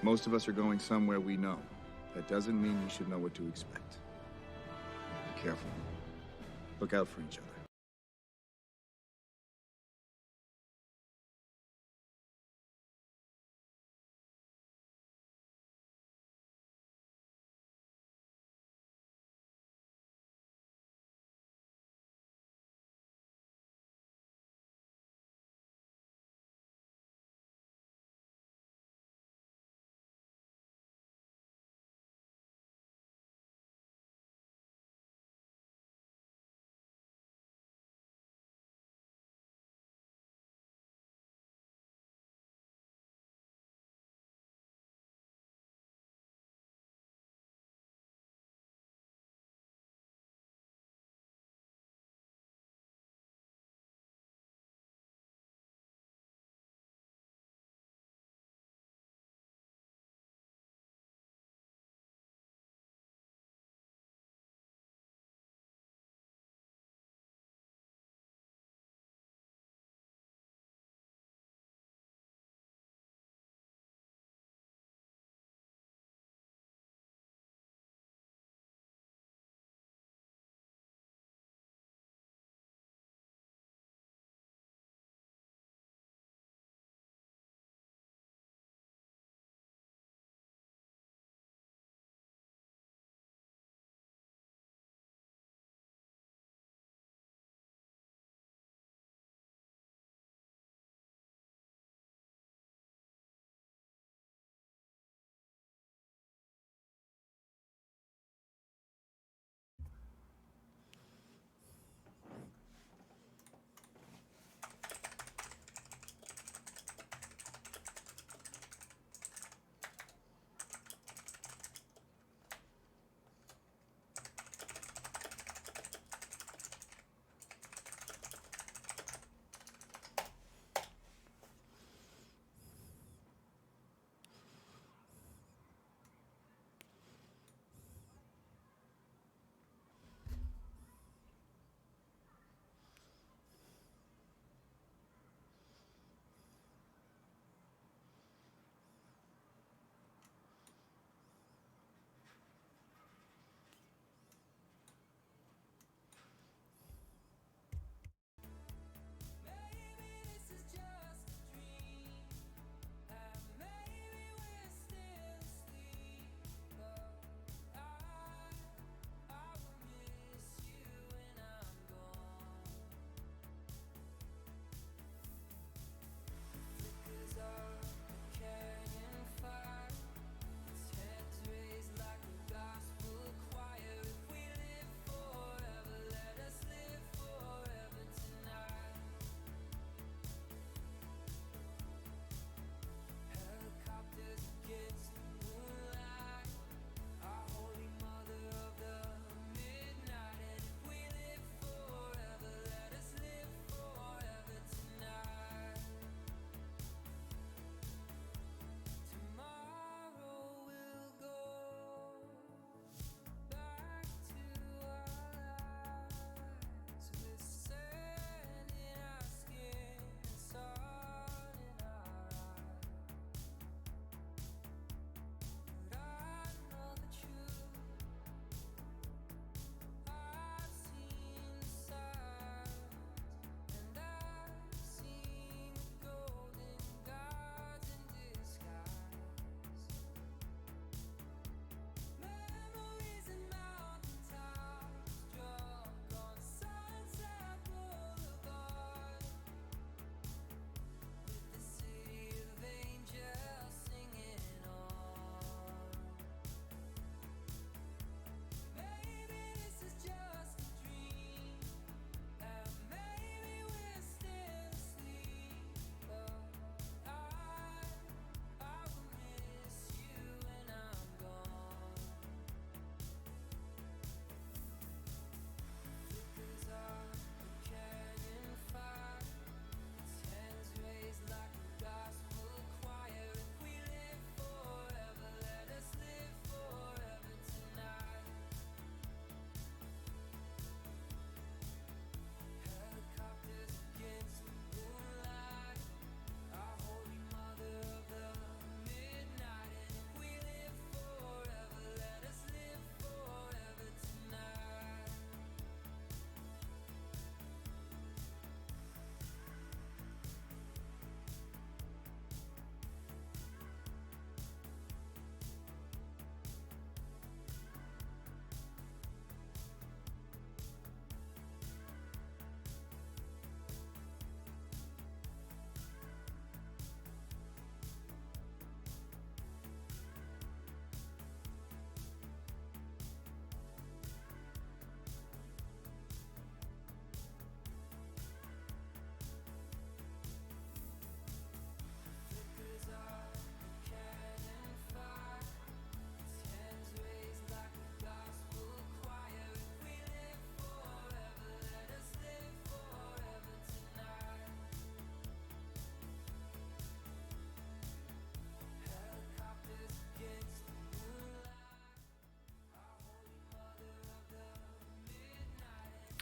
Most of us are going somewhere we know. That doesn't mean you should know what to expect. Be careful. Look out for each other.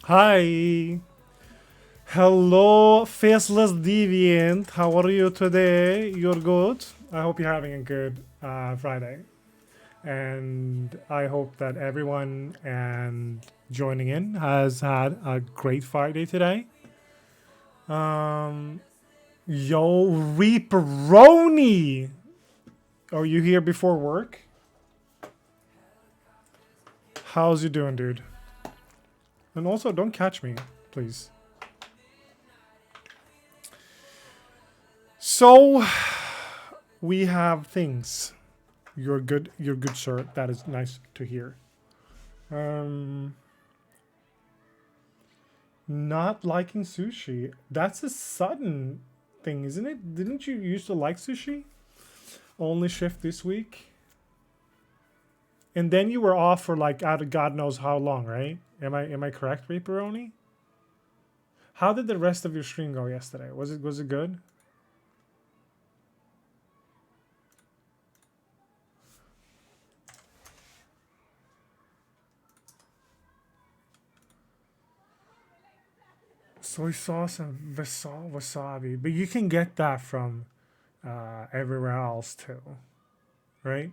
Hi. Hello, faceless deviant. How are you today? You're good? I hope you're having a good Friday. And I hope that everyone and joining in has had a great Friday today. Yo, Reaperoni! Are you here before work? How's you doing, dude? And also, don't catch me, please. So, we have things. You're good, sir. That is nice to hear. Not liking sushi. That's a sudden thing, isn't it? Didn't you used to like sushi? Only shift this week? And then you were off for like out of God knows how long, right? Am I correct, Reaperoni? How did the rest of your stream go yesterday? Was it good? Soy sauce and wasabi, but you can get that from everywhere else too, right?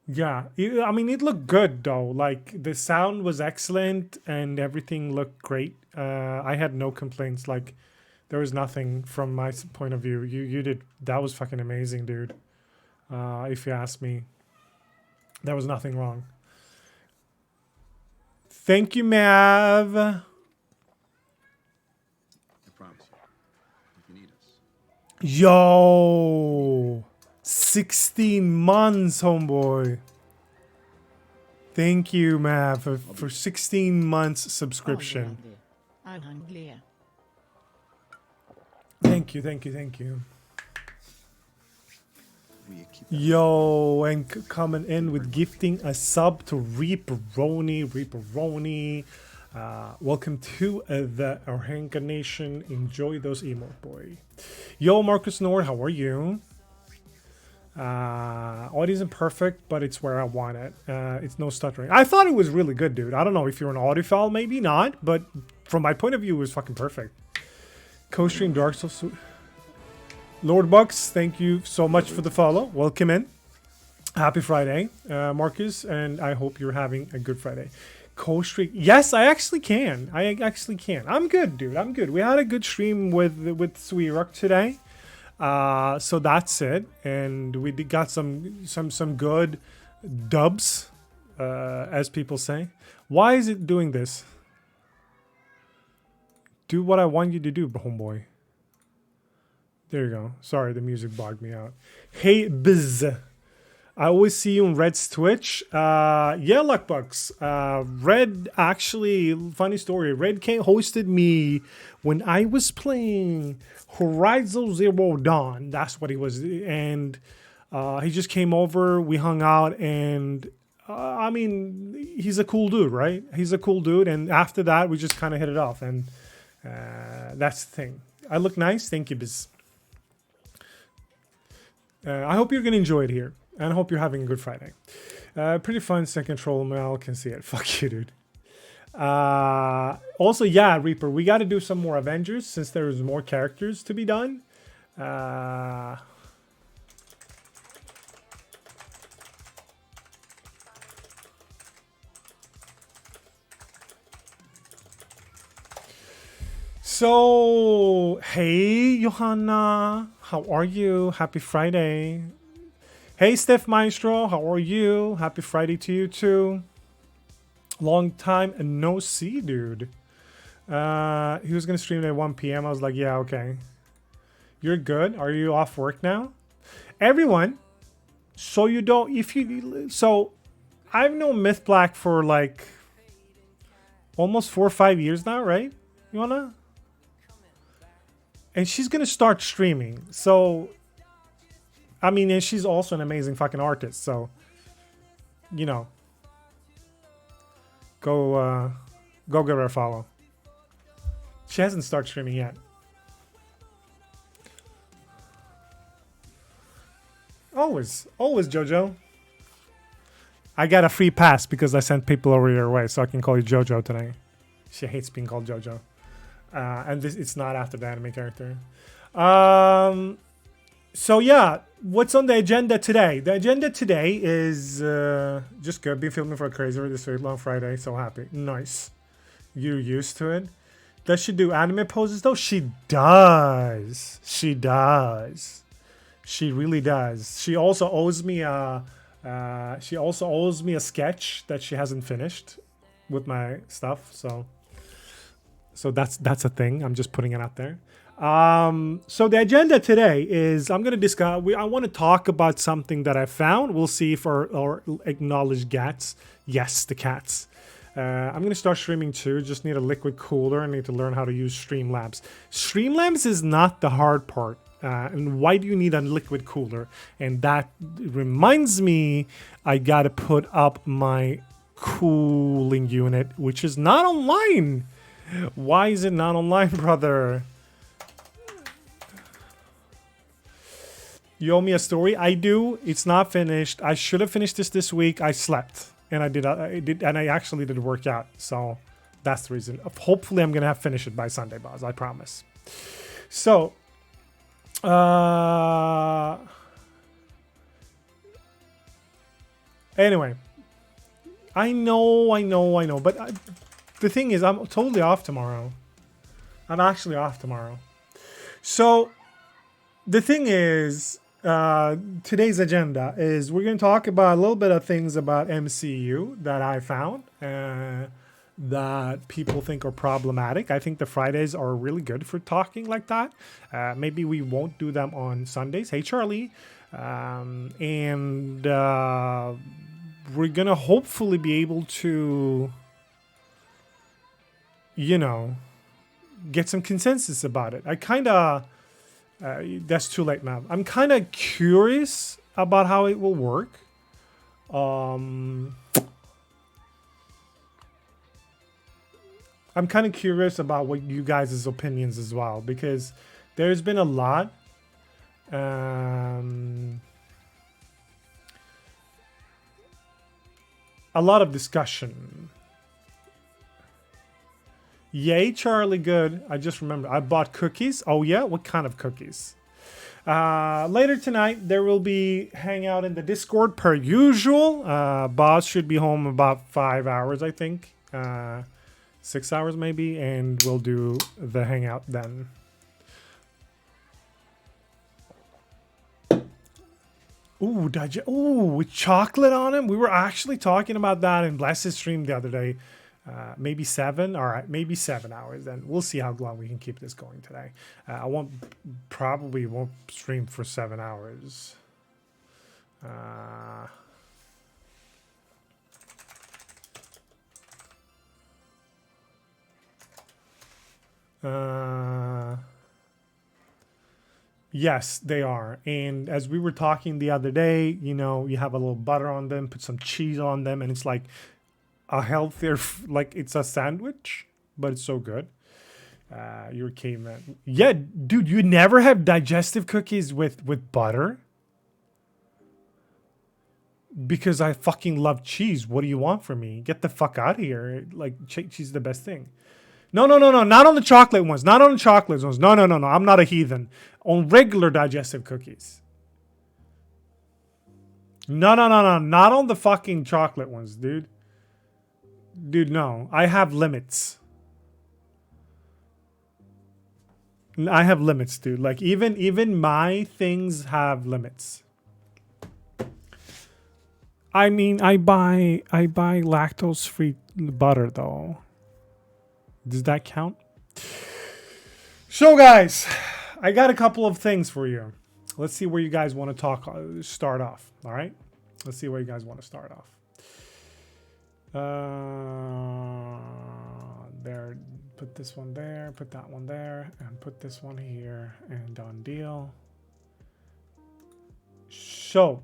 Yeah, I mean, it looked good though. Like the sound was excellent and everything looked great. I had no complaints. Like there was nothing from my point of view. You did that was fucking amazing, dude. If you ask me, there was nothing wrong. Thank you, Mav. I promise you, if you need us. Yo, 16 months, homeboy. Thank you, Mav, for 16 months subscription. Thank you. Yo, and coming in with gifting a sub to Reaperoni. Welcome to the Oranka Nation. Enjoy those emote, boy. Yo, Marcus Nord, how are you? Audio isn't perfect, but it's where I want it. It's no stuttering. I thought it was really good, dude. I don't know if you're an audiophile, maybe not, but from my point of view, it was fucking perfect. Co-stream Dark Souls. Lord Bucks, thank you so much for the follow. Welcome in. Happy Friday, Marcus, and I hope you're having a good Friday. Co-stream. Yes, I actually can. I'm good, dude. I'm good. We had a good stream with Suiruk today. So that's it, and we got some good dubs, as people say. Why is it doing this? Do what I want you to do, homeboy. There you go. Sorry, the music bogged me out. Hey, Biz. I always see you on Red's Twitch. Yeah, Luckbucks. Red, actually, funny story. Red hosted me when I was playing Horizon Zero Dawn. That's what he was. And he just came over. We hung out. And, I mean, he's a cool dude, right? He's a cool dude. And after that, we just kind of hit it off. And that's the thing. I look nice. Thank you, Biz. I hope you're going to enjoy it here. And I hope you're having a good Friday. Pretty fun second troll. Mel can see it. Fuck you, dude. Also, yeah, Reaper, we got to do some more Avengers since there's more characters to be done. So, hey, Johanna. How are you? Happy Friday. Hey, Steph Maestro. How are you? Happy Friday to you, too. Long time and no see, dude. He was going to stream at 1 p.m. I was like, yeah, okay. You're good. Are you off work now? Everyone. So you don't... So, I've known Myth Black for like... almost 4 or 5 years now, right? Johanna? And she's going to start streaming. So, I mean, and she's also an amazing fucking artist. So, you know, go give her a follow. She hasn't started streaming yet. Always, Jojo. I got a free pass because I sent people over your way, so I can call you JoJo today. She hates being called JoJo. And it's not after the anime character. So yeah, what's on the agenda today? The agenda today is just good. Been filming for Crazy this week, long Friday. So happy. Nice. You're used to it. Does she do anime poses though? She does. She does. She really does. She also owes me a sketch that she hasn't finished with my stuff. So that's a thing. I'm just putting it out there. So the agenda today is I'm going to discuss. I want to talk about something that I found. We'll see if our acknowledged cats. Yes, the cats. I'm going to start streaming too. Just need a liquid cooler. I need to learn how to use Streamlabs. Streamlabs is not the hard part. And why do you need a liquid cooler? And that reminds me, I got to put up my cooling unit, which is not online. Why is it not online, brother? You owe me a story. I do. It's not finished. I should have finished this week. I slept, and I did, and I actually did work out. So that's the reason. Hopefully, I'm gonna finish it by Sunday, boss. I promise. So, anyway, I know. But the thing is, I'm totally off tomorrow. I'm actually off tomorrow. So the thing is, today's agenda is we're going to talk about a little bit of things about MCU that I found that people think are problematic. I think the Fridays are really good for talking like that. Maybe we won't do them on Sundays. Hey, Charlie. And we're going to hopefully be able to, get some consensus about it. I kind of... that's too late, man. I'm kind of curious about how it will work. I'm kind of curious about what you guys' opinions as well, because there's been a lot. A lot of discussion. Yay, Charlie, good. I just remembered. I bought cookies. Oh, yeah? What kind of cookies? Later tonight, there will be hangout in the Discord per usual. Boss should be home about 5 hours, I think. 6 hours, maybe. And we'll do the hangout then. Ooh, with chocolate on him? We were actually talking about that in Bless's stream the other day. Maybe 7. All right, maybe 7 hours. Then we'll see how long we can keep this going today. I probably won't stream for 7 hours. Yes, they are. And as we were talking the other day, you have a little butter on them, put some cheese on them, and it's like a healthier, like it's a sandwich, but it's so good. You're a caveman. Yeah, dude, you never have digestive cookies with butter? Because I fucking love cheese. What do you want from me? Get the fuck out of here. Like, cheese is the best thing. No. Not on the chocolate ones. Not on the chocolate ones. No. I'm not a heathen. On regular digestive cookies. No. Not on the fucking chocolate ones, dude. Dude, no. I have limits. I have limits, dude. Like, even my things have limits. I mean, I buy lactose-free butter, though. Does that count? So, guys, I got a couple of things for you. Let's see where you guys want to start off. All right? Let's see where you guys want to start off. There. Put this one there. Put that one there. And put this one here. And done deal. So.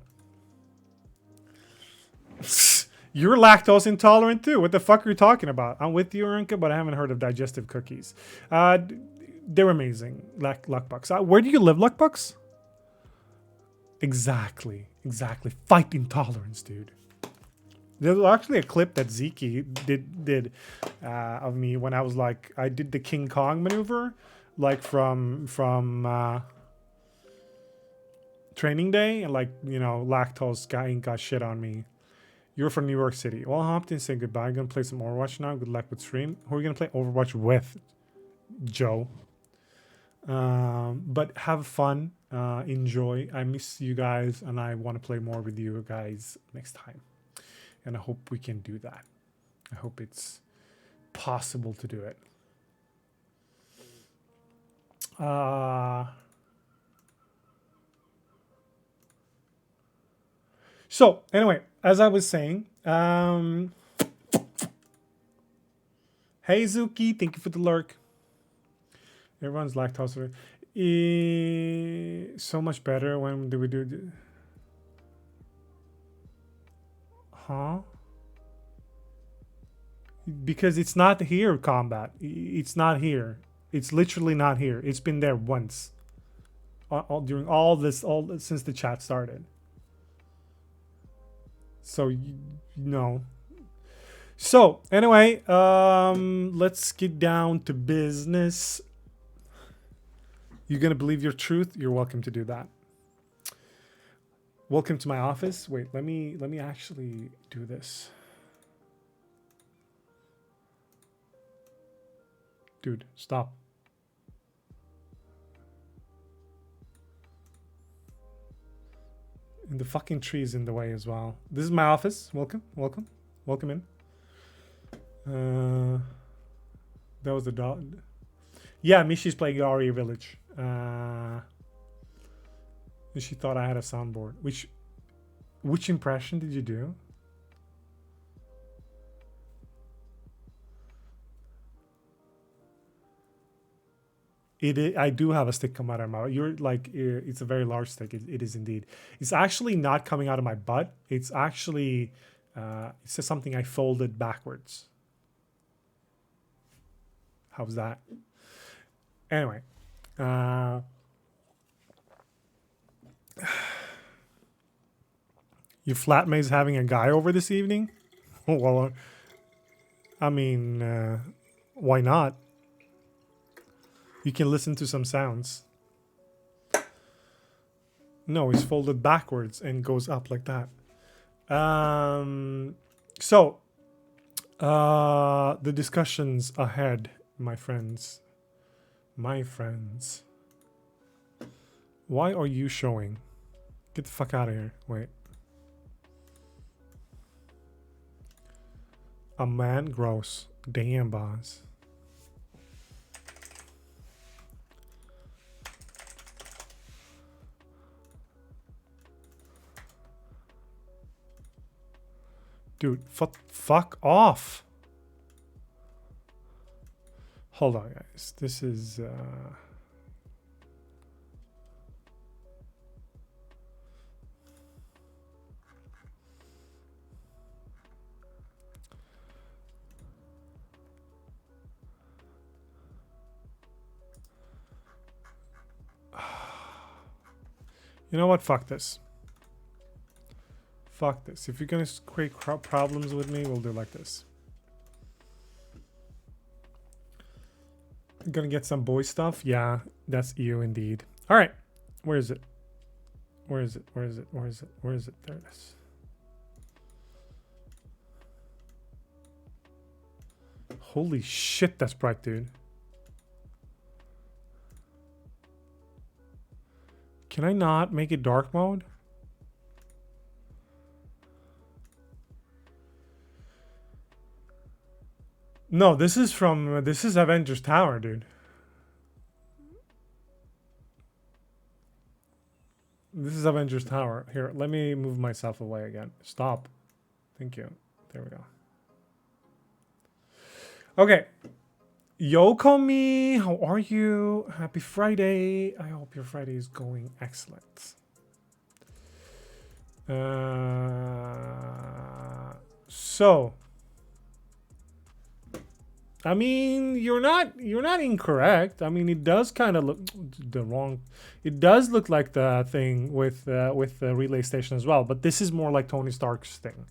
You're lactose intolerant too. What the fuck are you talking about? I'm with you, Rinka, but I haven't heard of digestive cookies. They're amazing. Luckbucks. Where do you live, Luckbucks? Exactly. Fight intolerance, dude. There's actually a clip that Zeke did of me when I was like, I did the King Kong maneuver, like from training day, and like, you know, lactose guy got shit on me. You're from New York City. Well, Hopkins, say goodbye. I'm gonna play some Overwatch now. Good luck with stream. Who are you gonna play Overwatch with? Joe. But have fun. Enjoy. I miss you guys, and I want to play more with you guys next time. And I hope we can do that. I hope it's possible to do it. So anyway, as I was saying, hey Zuki, thank you for the lurk. Everyone's lactose. So much better when do we do? Huh? Because it's not here, combat. It's not here. It's literally not here. It's been there once. During all this, since the chat started. So no. So anyway, let's get down to business. You're gonna believe your truth? You're welcome to do that. Welcome to my office. Wait, let me actually do this. Dude, stop. And the fucking tree is in the way as well. This is my office. Welcome, welcome, welcome in. That was the dog. Yeah, Mishi's playing Ari Village. She thought I had a soundboard. Which impression did you do? I do have a stick come out of my mouth. You're like, it's a very large stick. It is indeed. It's actually not coming out of my butt. It's actually, it's just something I folded backwards. How's that? Anyway. Your flatmate's having a guy over this evening? Well, I mean, why not? You can listen to some sounds. No, it's folded backwards and goes up like that. So, the discussions ahead, my friends. My friends. Why are you showing? Get the fuck out of here. Wait. A man? Gross. Damn, boss. Dude, fuck off. Hold on, guys. This is... You know what? Fuck this. Fuck this. If you're gonna create problems with me, we'll do like this. You're gonna get some boy stuff? Yeah, that's you indeed. Alright. Where is it? Where is it? Where is it? Where is it? Where is it? There it is. Holy shit, that's bright, dude. Can I not make it dark mode? No, this is Avengers Tower, dude. This is Avengers Tower. Here, let me move myself away again. Stop. Thank you. There we go. Okay. Yokomi, how are you? Happy Friday. I hope your Friday is going excellent. So, I mean, you're not incorrect. I mean, it does kind of look it does look like the thing with the relay station as well, but this is more like Tony Stark's thing.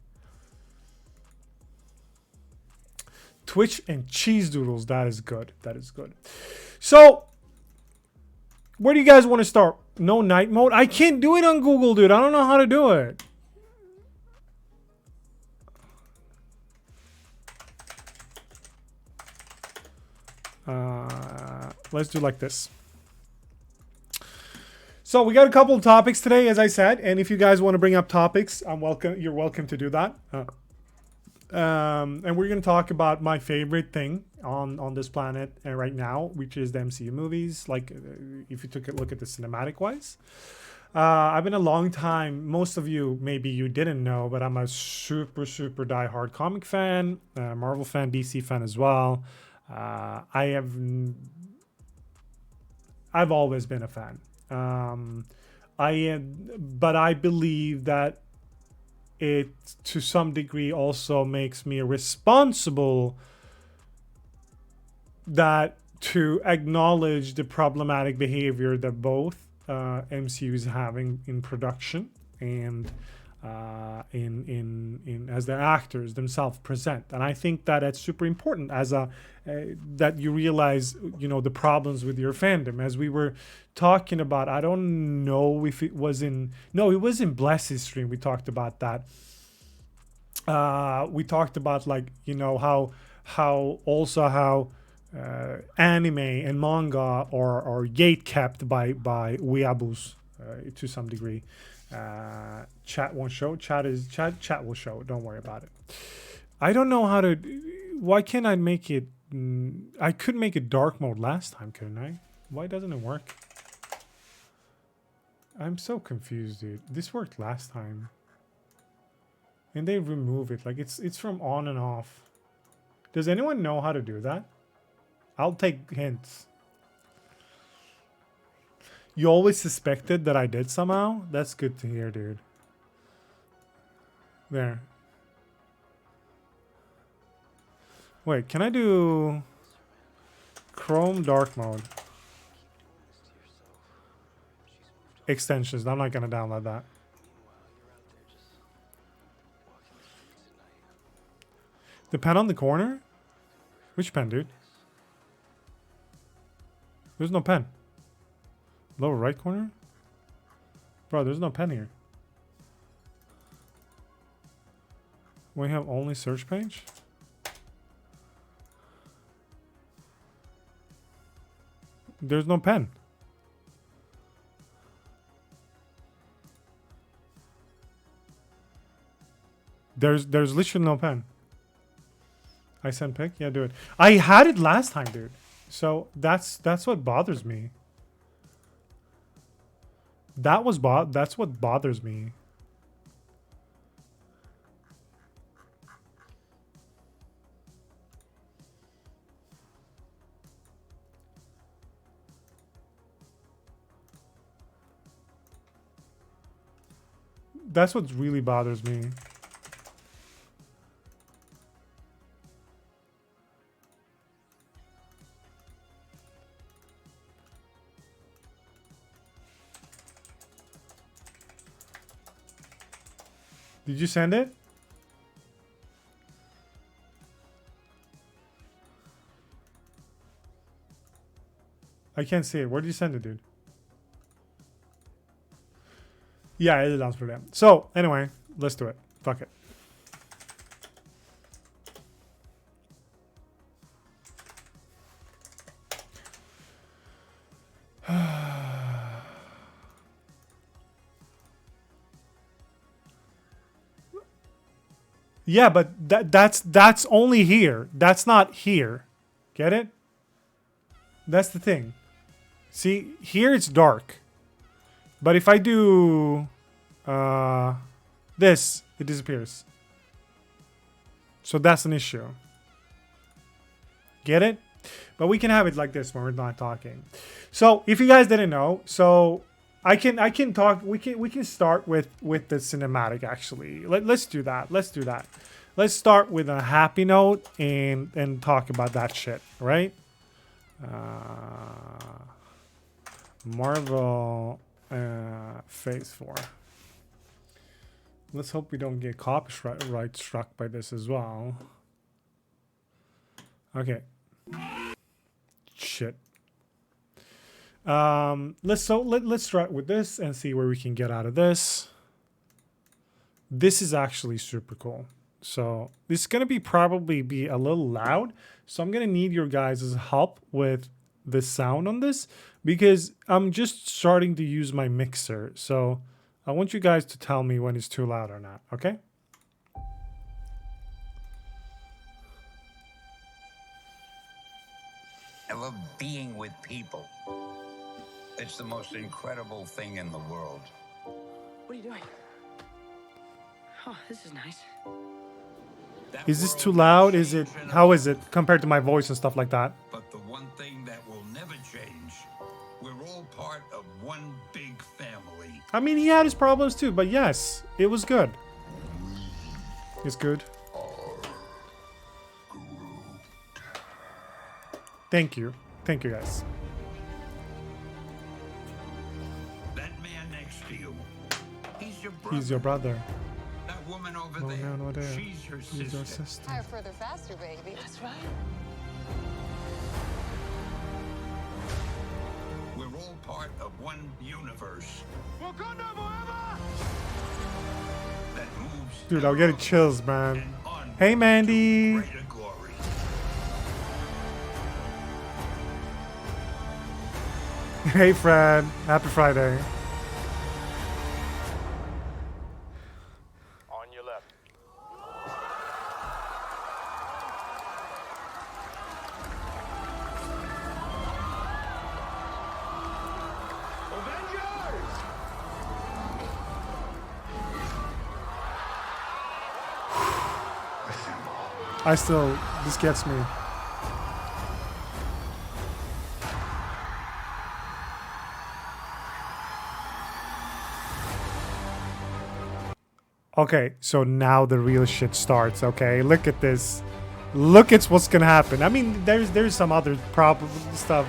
Twitch and cheese doodles. That is good. That is good. So, where do you guys want to start? No night mode? I can't do it on Google, dude. I don't know how to do it. Let's do like this. So we got a couple of topics today, as I said, and if you guys want to bring up topics, you're welcome to do that. And we're gonna talk about my favorite thing on this planet right now, which is the MCU movies. Like, if you took a look at the cinematic wise, I've been a long time. Most of you, maybe you didn't know, but I'm a super diehard comic fan, Marvel fan, DC fan as well. I've always been a fan. But I believe that it, to some degree, also makes me responsible to acknowledge the problematic behavior that both MCU is having in production and in as the actors themselves present. And I think that it's super important as that you realize, the problems with your fandom. As we were talking about, I don't know if it was it was in Bless's stream. We talked about that. We talked about, like, how anime and manga are gate kept by weeaboos to some degree. Chat won't show. Chat will show. Don't worry about it. I don't know how to. Why can't I make it? I could make it dark mode last time, couldn't I? Why doesn't it work? I'm so confused, dude. This worked last time, and they remove it. Like, it's from on and off. Does anyone know how to do that? I'll take hints. You always suspected that I did somehow? That's good to hear, dude. There. Wait, can I do Chrome dark mode? Extensions. I'm not going to download that. The pen on the corner? Which pen, dude? There's no pen. Lower right corner? Bro, there's no pen here. We have only search page? There's no pen. There's literally no pen. I sent pic? Yeah, do it. I had it last time, dude. So that's what bothers me. That's what bothers me. That's what really bothers me. Did you send it? I can't see it. Where did you send it, dude? Yeah, it is for them. So, anyway, let's do it. Fuck it. Yeah, but that's only here. That's not here. Get it? That's the thing. See, here it's dark. But if I do this, it disappears. So that's an issue. Get it? But we can have it like this when we're not talking. So if you guys didn't know, so I can talk. We can start with the cinematic actually. Let's do that. Let's do that. Let's start with a happy note and talk about that shit, right? Marvel Phase 4. Let's hope we don't get copyright struck by this as well. Okay. Shit. Let's start with this and see where we can get out of this. This is actually super cool. So this is gonna probably be a little loud. So I'm gonna need your guys' help with the sound on this because I'm just starting to use my mixer. So I want you guys to tell me when it's too loud or not. Okay. I love being with people. It's the most incredible thing in the world. What are you doing? Oh, this is nice. Is this too loud? Is it, how is it compared to my voice and stuff like that? But the one thing that will never change, we're all part of one big family. I mean, he had his problems too, but yes, it was good. It's good. Thank you. Thank you, guys. That man next to you, he's your brother. He's your brother. That woman over Oh, there, no, there. she's your He's your sister. sister. Higher, further, faster, baby. That's right. We're all part of one universe. That moves Dude, I'm getting chills, man. and on Hey, Mandy. to greater glory. Hey, Fred. Happy Friday. On your left. This gets me. Okay, so now the real shit starts, okay? Look at this. Look at what's gonna happen. I mean, there's some other problem stuff.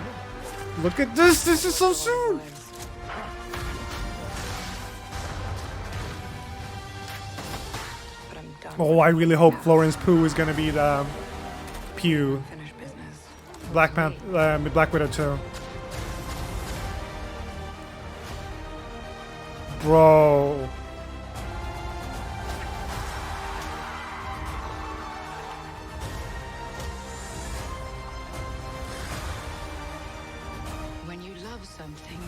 Look at this. This is so soon. But I'm done. Oh, I really hope Florence Pugh is gonna be the Pew. Finish business. Black Widow 2. Bro. When you love something,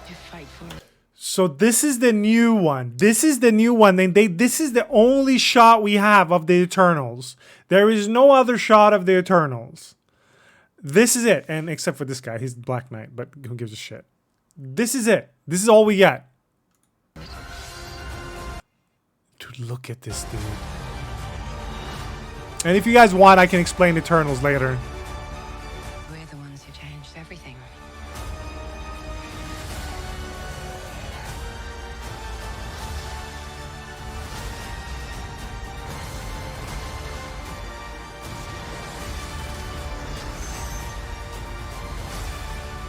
you fight for it. So this is the new one. This is the new one. This is the only shot we have of the Eternals. There is no other shot of the Eternals. This is it. And except for this guy, he's the Black Knight, but who gives a shit? This is it. This is all we get. Dude, look at this, dude. And if you guys want, I can explain Eternals later. We're the ones who changed everything.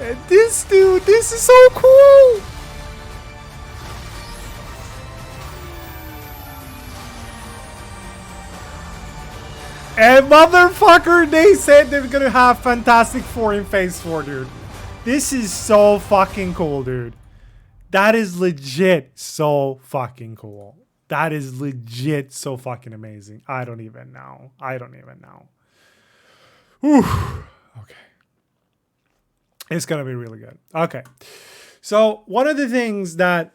And this dude, this is so cool. And motherfucker, they said they're gonna have Fantastic Four in Phase 4, dude. This is so fucking cool, dude. That is legit so fucking cool. That is legit so fucking amazing. I don't even know. Whew. Okay. It's gonna be really good. Okay. So one of the things that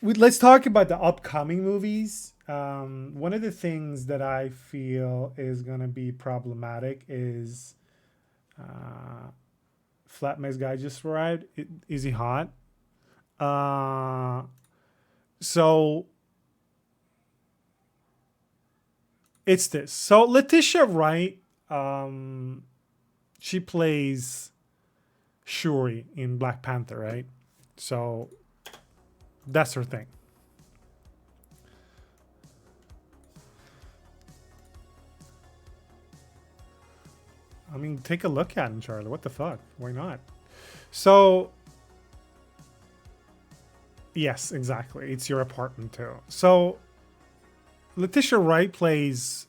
let's talk about the upcoming movies. One of the things that I feel is gonna be problematic is Flatmate's guy just arrived. Is he hot? So it's this. So Letitia Wright, she plays Shuri in Black Panther, right? So that's her thing. I mean, take a look at him, Charlie. What the fuck? Why not? So, yes, exactly. It's your apartment too. So, Letitia Wright plays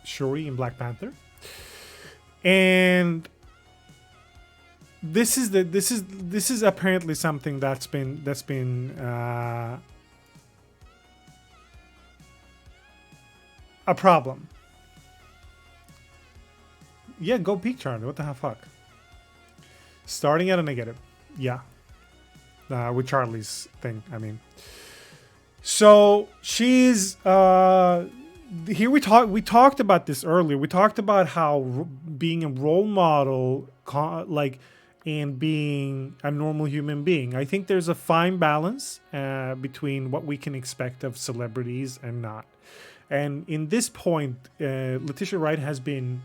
Shuri in Black Panther. And this is apparently something that's been a problem. Yeah, go peek, Charlie. What the fuck? Starting at a negative. Yeah. With Charlie's thing, I mean. So she's here. We talked about this earlier. We talked about how being a role model, and being a normal human being. I think there's a fine balance between what we can expect of celebrities and not. And in this point, Letitia Wright has been,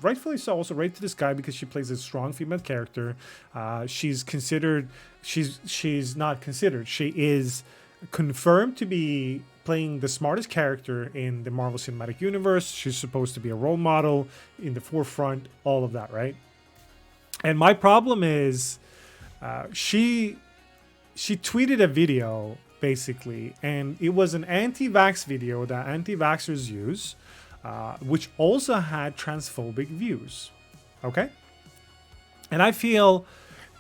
rightfully so, also rated to the sky because she plays a strong female character. She's not considered. She is confirmed to be playing the smartest character in the Marvel Cinematic Universe. She's supposed to be a role model in the forefront, all of that, right? And my problem is, she tweeted a video, basically, and it was an anti-vax video that anti-vaxxers use, which also had transphobic views. Okay? And I feel,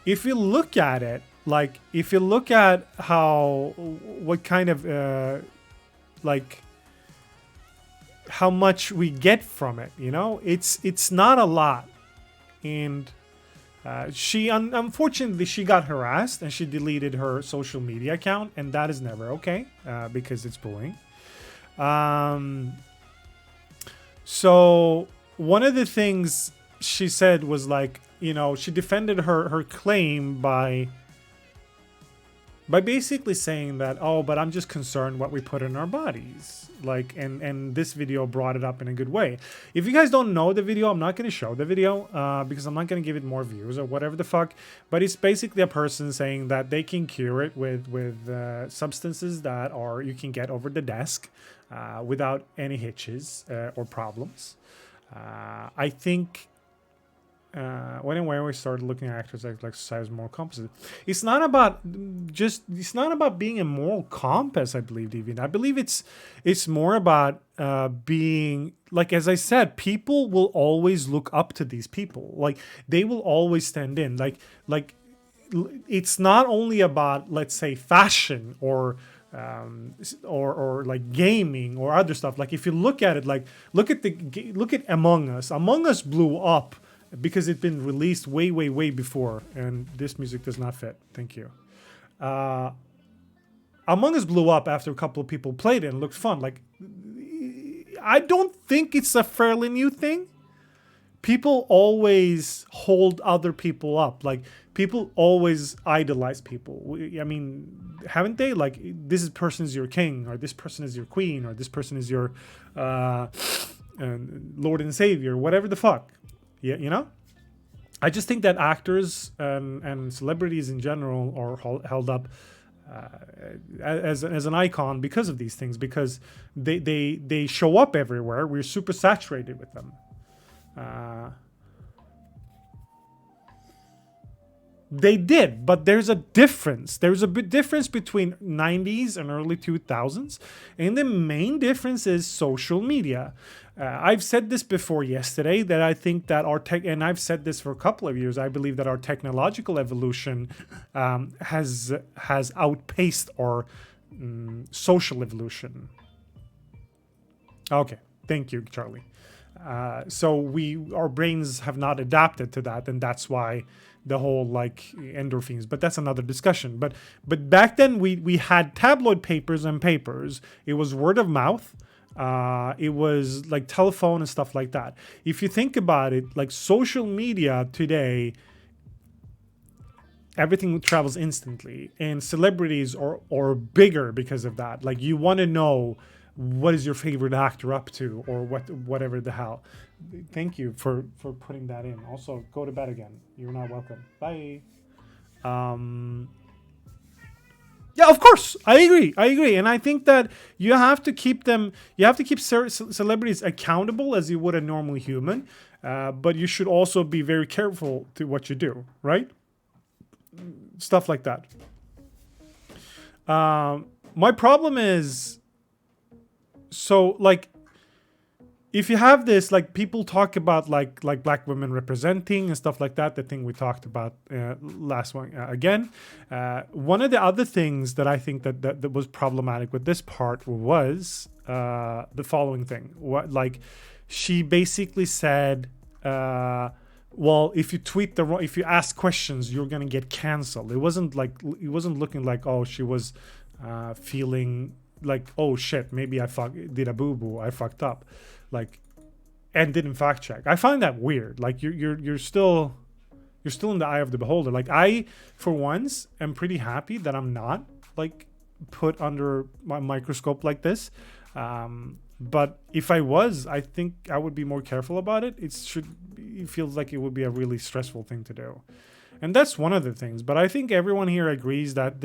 if you look at it, like, if you look at what kind of, how much we get from it, you know, it's not a lot. And she unfortunately she got harassed and she deleted her social media account, and that is never okay because it's bullying. So one of the things she said was, like, you know, she defended her claim by basically saying that, oh, but I'm just concerned what we put in our bodies. Like, and this video brought it up in a good way. If you guys don't know the video, I'm not going to show the video because I'm not going to give it more views or whatever the fuck. But it's basically a person saying that they can cure it with substances that you can get over the desk without any hitches or problems. I think when and where we started looking at actors like society as moral compasses, it's not about being a moral compass. I believe, even I believe it's more about being, like, as I said, people will always look up to these people. Like, they will always stand in. Like it's not only about, let's say, fashion or like gaming or other stuff. Like, if you look at it, like, look at Among Us. Among Us blew up because it's been released way before, and this music does not fit. Thank you. Among Us blew up after a couple of people played it and looked fun. Like, I don't think it's a fairly new thing. People always hold other people up. Like, people always idolize people. I mean, haven't they? Like, this person is your king, or this person is your queen, or this person is your Lord and Savior, whatever the fuck. Yeah, you know, I just think that actors and celebrities in general are held up as an icon because of these things, because they show up everywhere. We're super saturated with them. They did, but there's a difference. There's a big difference between 90s and early 2000s, and the main difference is social media. I've said this before yesterday, that I think that and I've said this for a couple of years, I believe that our technological evolution has outpaced our social evolution. Okay, thank you, Charlie. So our brains have not adapted to that, and that's why the whole, like, endorphins, but that's another discussion. But back then we had tabloid papers and papers. It was word of mouth. It was like telephone and stuff like that. If you think about it, like, social media today, everything travels instantly, and celebrities are bigger because of that. Like, you want to know what is your favorite actor up to, or whatever the hell. Thank you for putting that in. Also, go to bed again. You're not welcome. Bye. Yeah, of course, I agree, and I think that you have to keep celebrities accountable as you would a normal human, but you should also be very careful to what you do, right? Stuff like that. My problem is, so, like, if you have this, like, people talk about like black women representing and stuff like that, the thing we talked about last one again. One of the other things that I think that was problematic with this part was the following thing. What, like, she basically said, well, if you tweet if you ask questions, you're gonna get canceled. It wasn't looking like, oh, she was feeling like, oh shit, maybe I did a boo-boo, I fucked up, like, and didn't fact check. I find that weird. Like, you're still in the eye of the beholder. Like, I, for once, am pretty happy that I'm not, like, put under my microscope like this. But if I was, I think I would be more careful about it. It feels like it would be a really stressful thing to do. And that's one of the things. But I think everyone here agrees that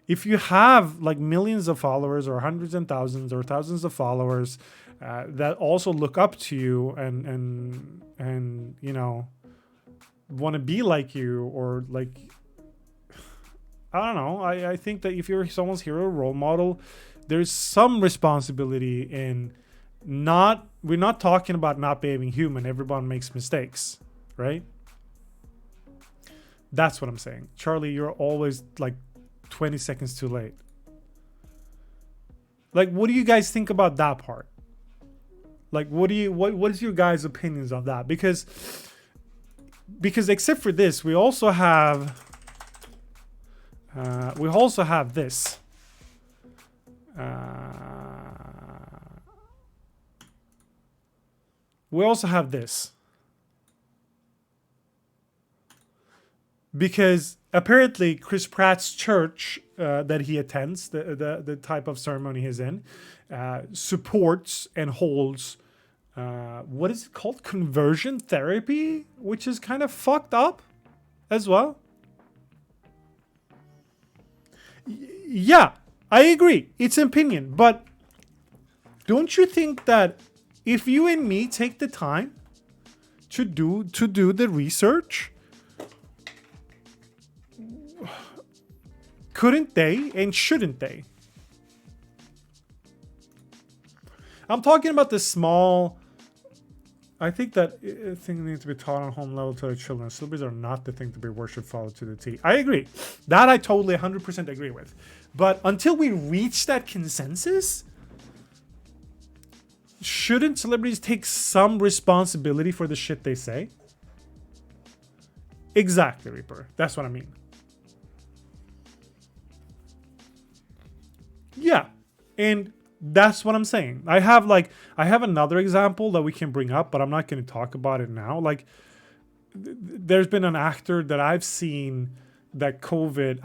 if you have like millions of followers or hundreds and thousands or thousands of followers that also look up to you and you know, want to be like you, or like, I don't know. I think that if you're someone's hero role model, there's some responsibility in we're not talking about not being human. Everyone makes mistakes, right? That's what I'm saying. Charlie, you're always like 20 seconds too late. Like, what do you guys think about that part? Like, what is your guys' opinions on that? Because except for this, we also have this. We also have this. Because apparently Chris Pratt's church that he attends, the type of ceremony he's in, supports and holds what is it called? Conversion therapy, which is kind of fucked up as well. Yeah, I agree. It's an opinion, but don't you think that if you and me take the time to do the research, couldn't they and shouldn't they? I'm talking about the small. I think that things need to be taught on home level to their children. Celebrities are not the thing to be worshipped, followed to the T. I agree. That I totally 100% agree with. But until we reach that consensus, shouldn't celebrities take some responsibility for the shit they say? Exactly, Reaper. That's what I mean. Yeah. And that's what I'm saying. I have another example that we can bring up, but I'm not going to talk about it now. Like, there's been an actor that I've seen that COVID,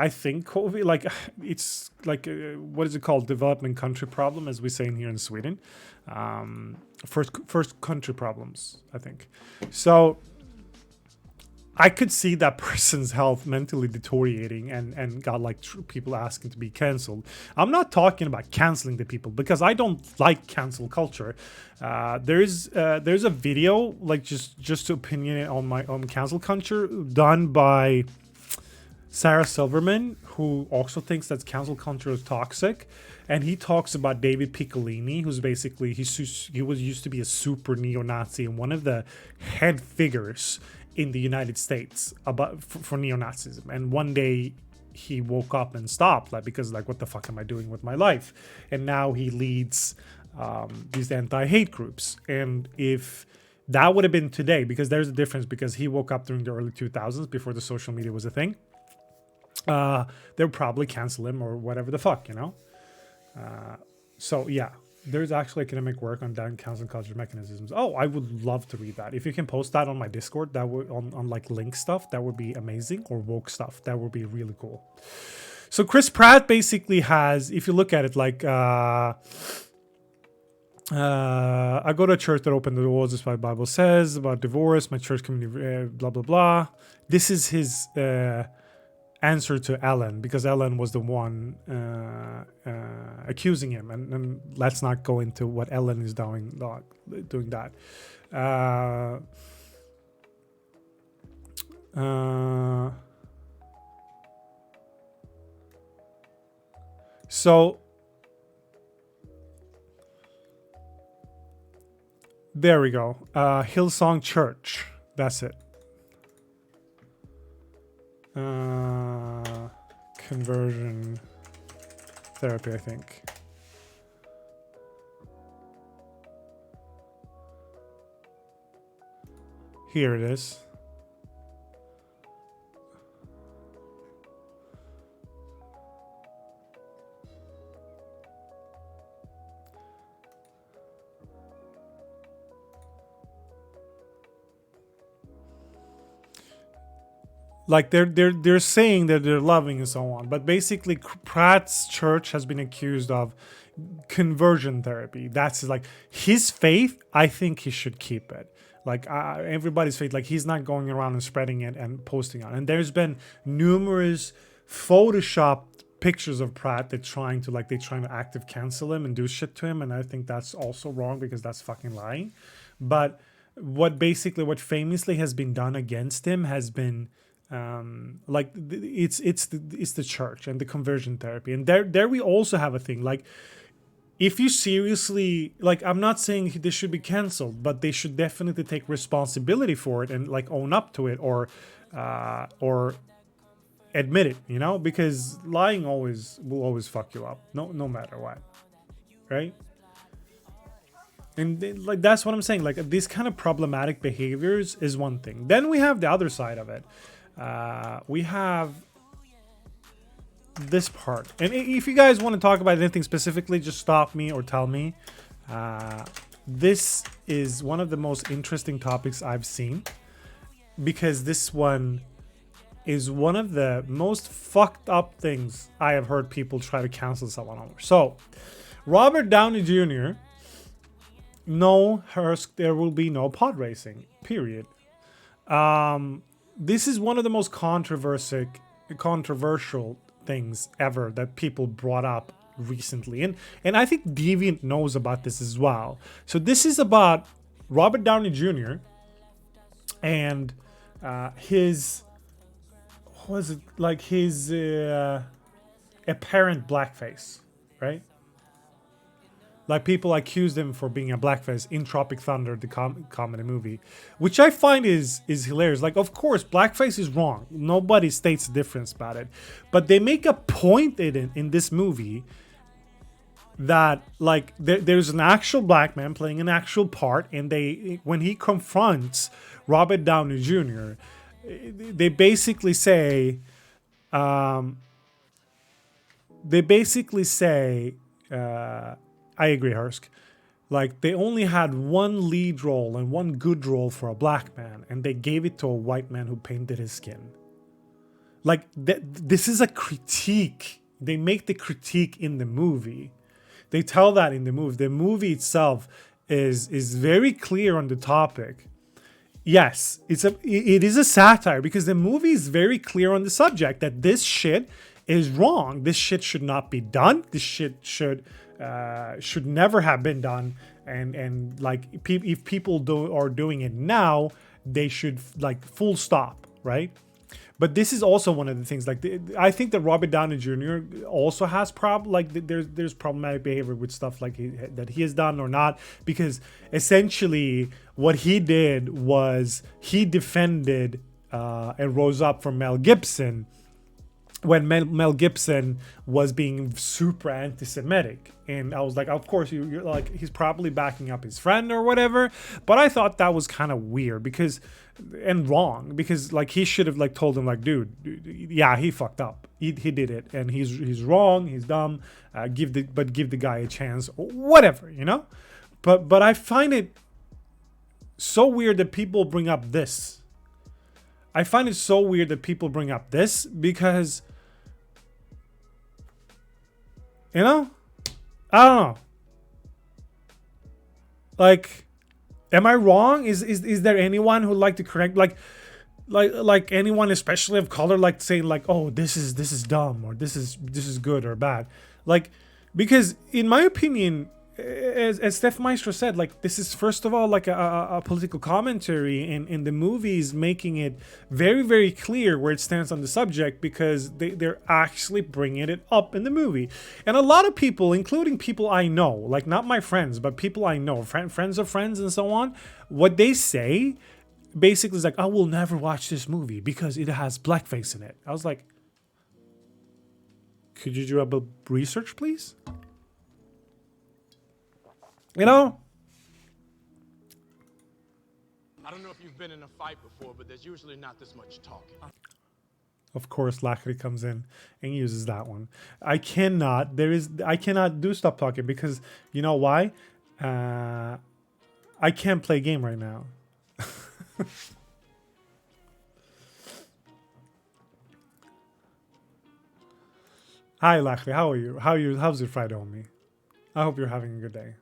like, it's like, what is it called? Development country problem, as we say in here in Sweden. First country problems, I think. So I could see that person's health mentally deteriorating and got like people asking to be canceled. I'm not talking about canceling the people because I don't like cancel culture. There's a video, like, just to opinion on my own cancel culture, done by Sarah Silverman, who also thinks that cancel culture is toxic. And he talks about David Piccolini, who's basically, he was used to be a super neo-Nazi and one of the head figures in the United States about for neo-Nazism. And one day he woke up and stopped, like, because like, what the fuck am I doing with my life? And now he leads these anti-hate groups. And if that would have been today, because there's a difference, because he woke up during the early 2000s before the social media was a thing, they would probably cancel him or whatever the fuck, you know? So yeah, there's actually academic work on down cancel culture mechanisms. Oh, I would love to read that. If you can post that on my Discord, that would on like link stuff, that would be amazing, or woke stuff, that would be really cool. So Chris Pratt basically has, if you look at it, like I go to a church that opened the doors, as my Bible says, about divorce, my church community, blah blah blah. This is his answer to Ellen, because Ellen was the one accusing him, and let's not go into what Ellen is doing that. So There we go. Hillsong Church. That's it. Conversion therapy, I think. Here it is. Like they're saying that they're loving and so on, but basically Pratt's church has been accused of conversion therapy. That's like his faith. I think he should keep it. Like everybody's faith. Like he's not going around and spreading it and posting on. And there's been numerous photoshopped pictures of Pratt that trying to active cancel him and do shit to him. And I think that's also wrong because that's fucking lying. But what famously has been done against him has been it's the church and the conversion therapy. And there we also have a thing. Like if you seriously, like, I'm not saying this should be canceled, but they should definitely take responsibility for it and like own up to it or admit it, you know, because lying will always fuck you up, no matter what, right? And like that's what I'm saying. Like these kind of problematic behaviors is one thing. Then we have the other side of it. We have this part, and if you guys want to talk about anything specifically, just stop me or tell me. This is one of the most interesting topics I've seen, because this one is one of the most fucked up things I have heard people try to cancel someone over. So Robert Downey Jr. No, there will be no pod racing, period. This is one of the most controversial things ever that people brought up recently. And I think Deviant knows about this as well. So this is about Robert Downey Jr. and his apparent blackface, right? Like people accused him for being a blackface in Tropic Thunder, the comedy movie, which I find is hilarious. Like, of course, blackface is wrong. Nobody states a difference about it, but they make a point in this movie that like there's an actual black man playing an actual part, and when he confronts Robert Downey Jr., they basically say, I agree, Hursk. Like, they only had one lead role and one good role for a black man, and they gave it to a white man who painted his skin. Like, this is a critique. They make the critique in the movie. They tell that in the movie. The movie itself is very clear on the topic. Yes, it is a satire, because the movie is very clear on the subject that this shit is wrong. This shit should not be done. This shit should never have been done, and like if people are doing it now, they should like full stop, right? But this is also one of the things. Like I think that Robert Downey Jr. also has there's problematic behavior with stuff like that he has done or not, because essentially what he did was he defended and rose up for Mel Gibson when Mel Gibson was being super anti-Semitic. And I was like, of course, you're like, he's probably backing up his friend or whatever. But I thought that was kind of weird and wrong, because like he should have like told him like, dude, yeah, he fucked up. He did it, and he's wrong. He's dumb. Give the guy a chance, or whatever, you know. But I find it so weird that people bring up this. I find it so weird that people bring up this because, you know, I don't know. Like, am I wrong? Is there anyone who'd like to correct, like anyone, especially of color, like saying like, oh, this is dumb, or this is good or bad? Like, because in my opinion, as Steph Maestro said, like, this is first of all like a political commentary, and the movie's making it very, very clear where it stands on the subject, because they're actually bringing it up in the movie. And a lot of people, including people I know, like not my friends, but people I know, friends of friends and so on, what they say basically is like, I will never watch this movie because it has blackface in it. I was like, could you do a bit of research, please? You know? I don't know if you've been in a fight before, but there's usually not this much talking. Of course, Lackery comes in and uses that one. I cannot do stop talking, because you know why? I can't play a game right now. Hi, Lackery. How are you? How's your Friday, homie? I hope you're having a good day.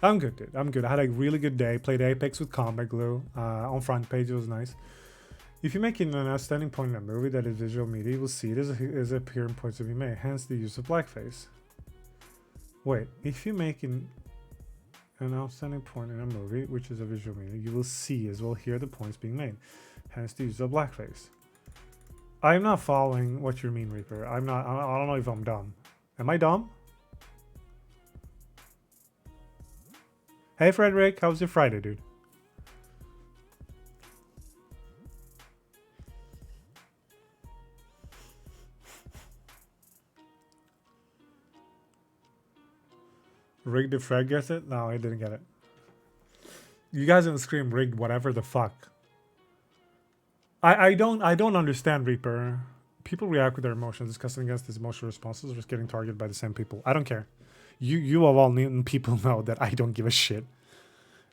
I'm good, dude. I'm good. I had a really good day. Played Apex with Combat Glue on front page. It was nice. If you're making an outstanding point in a movie that is visual media, you will see it as appearing points to be made. Hence the use of blackface. Wait, if you're making an outstanding point in a movie, which is a visual media, you will see as well hear the points being made. Hence the use of blackface. I'm not following what you mean, Reaper. I don't know if I'm dumb. Am I dumb? Hey, Frederick, how's your Friday, dude? Rigged the Fred gets it? No, I didn't get it. You guys didn't scream rigged, whatever the fuck. I don't understand, Reaper. People react with their emotions, discussing against these emotional responses, or just getting targeted by the same people. I don't care. You of all people know that I don't give a shit.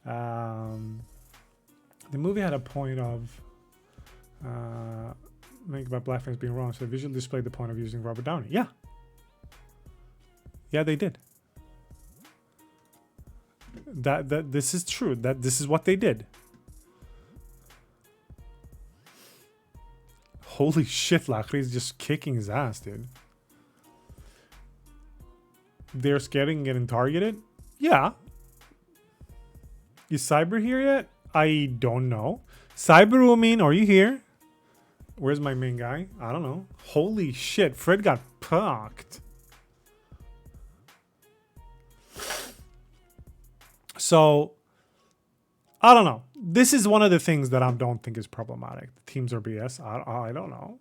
The movie had a point of making about blackface being wrong, so they visually displayed the point of using Robert Downey. Yeah, they did. That this is true. That this is what they did. Holy shit, Lackery is just kicking his ass, dude. They're scared of getting targeted? Yeah. Is Cyber here yet? I don't know. Cyber Woman, are you here? Where's my main guy? I don't know. Holy shit, Fred got pucked. So, I don't know. This is one of the things that I don't think is problematic. The teams are BS. I don't know.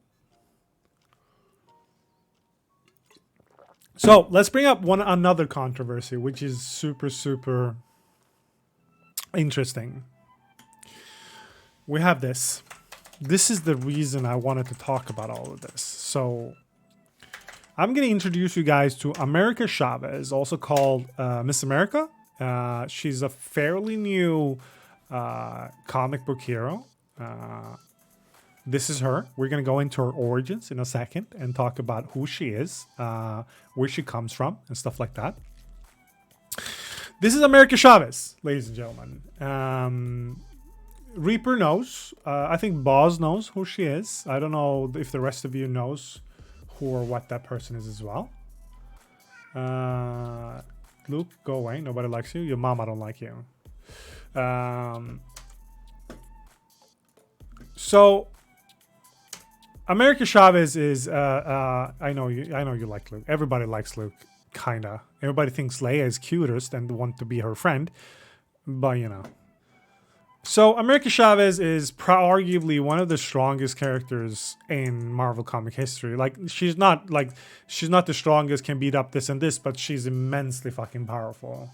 So let's bring up another controversy, which is super interesting. We have this. This is the reason I wanted to talk about all of this. So I'm going to introduce you guys to America Chavez, also called Miss America. She's a fairly new comic book hero. This is her. We're going to go into her origins in a second and talk about who she is, where she comes from, and stuff like that. This is America Chavez, ladies and gentlemen. Reaper knows. I think Boz knows who she is. I don't know if the rest of you knows who or what that person is as well. Luke, go away. Nobody likes you. Your mama don't like you. So America Chavez is I know you like Luke. Everybody likes Luke, kinda. Everybody thinks Leia is cutest and want to be her friend, but you know. So America Chavez is arguably one of the strongest characters in Marvel comic history. Like she's not the strongest, can beat up this and this, but she's immensely fucking powerful.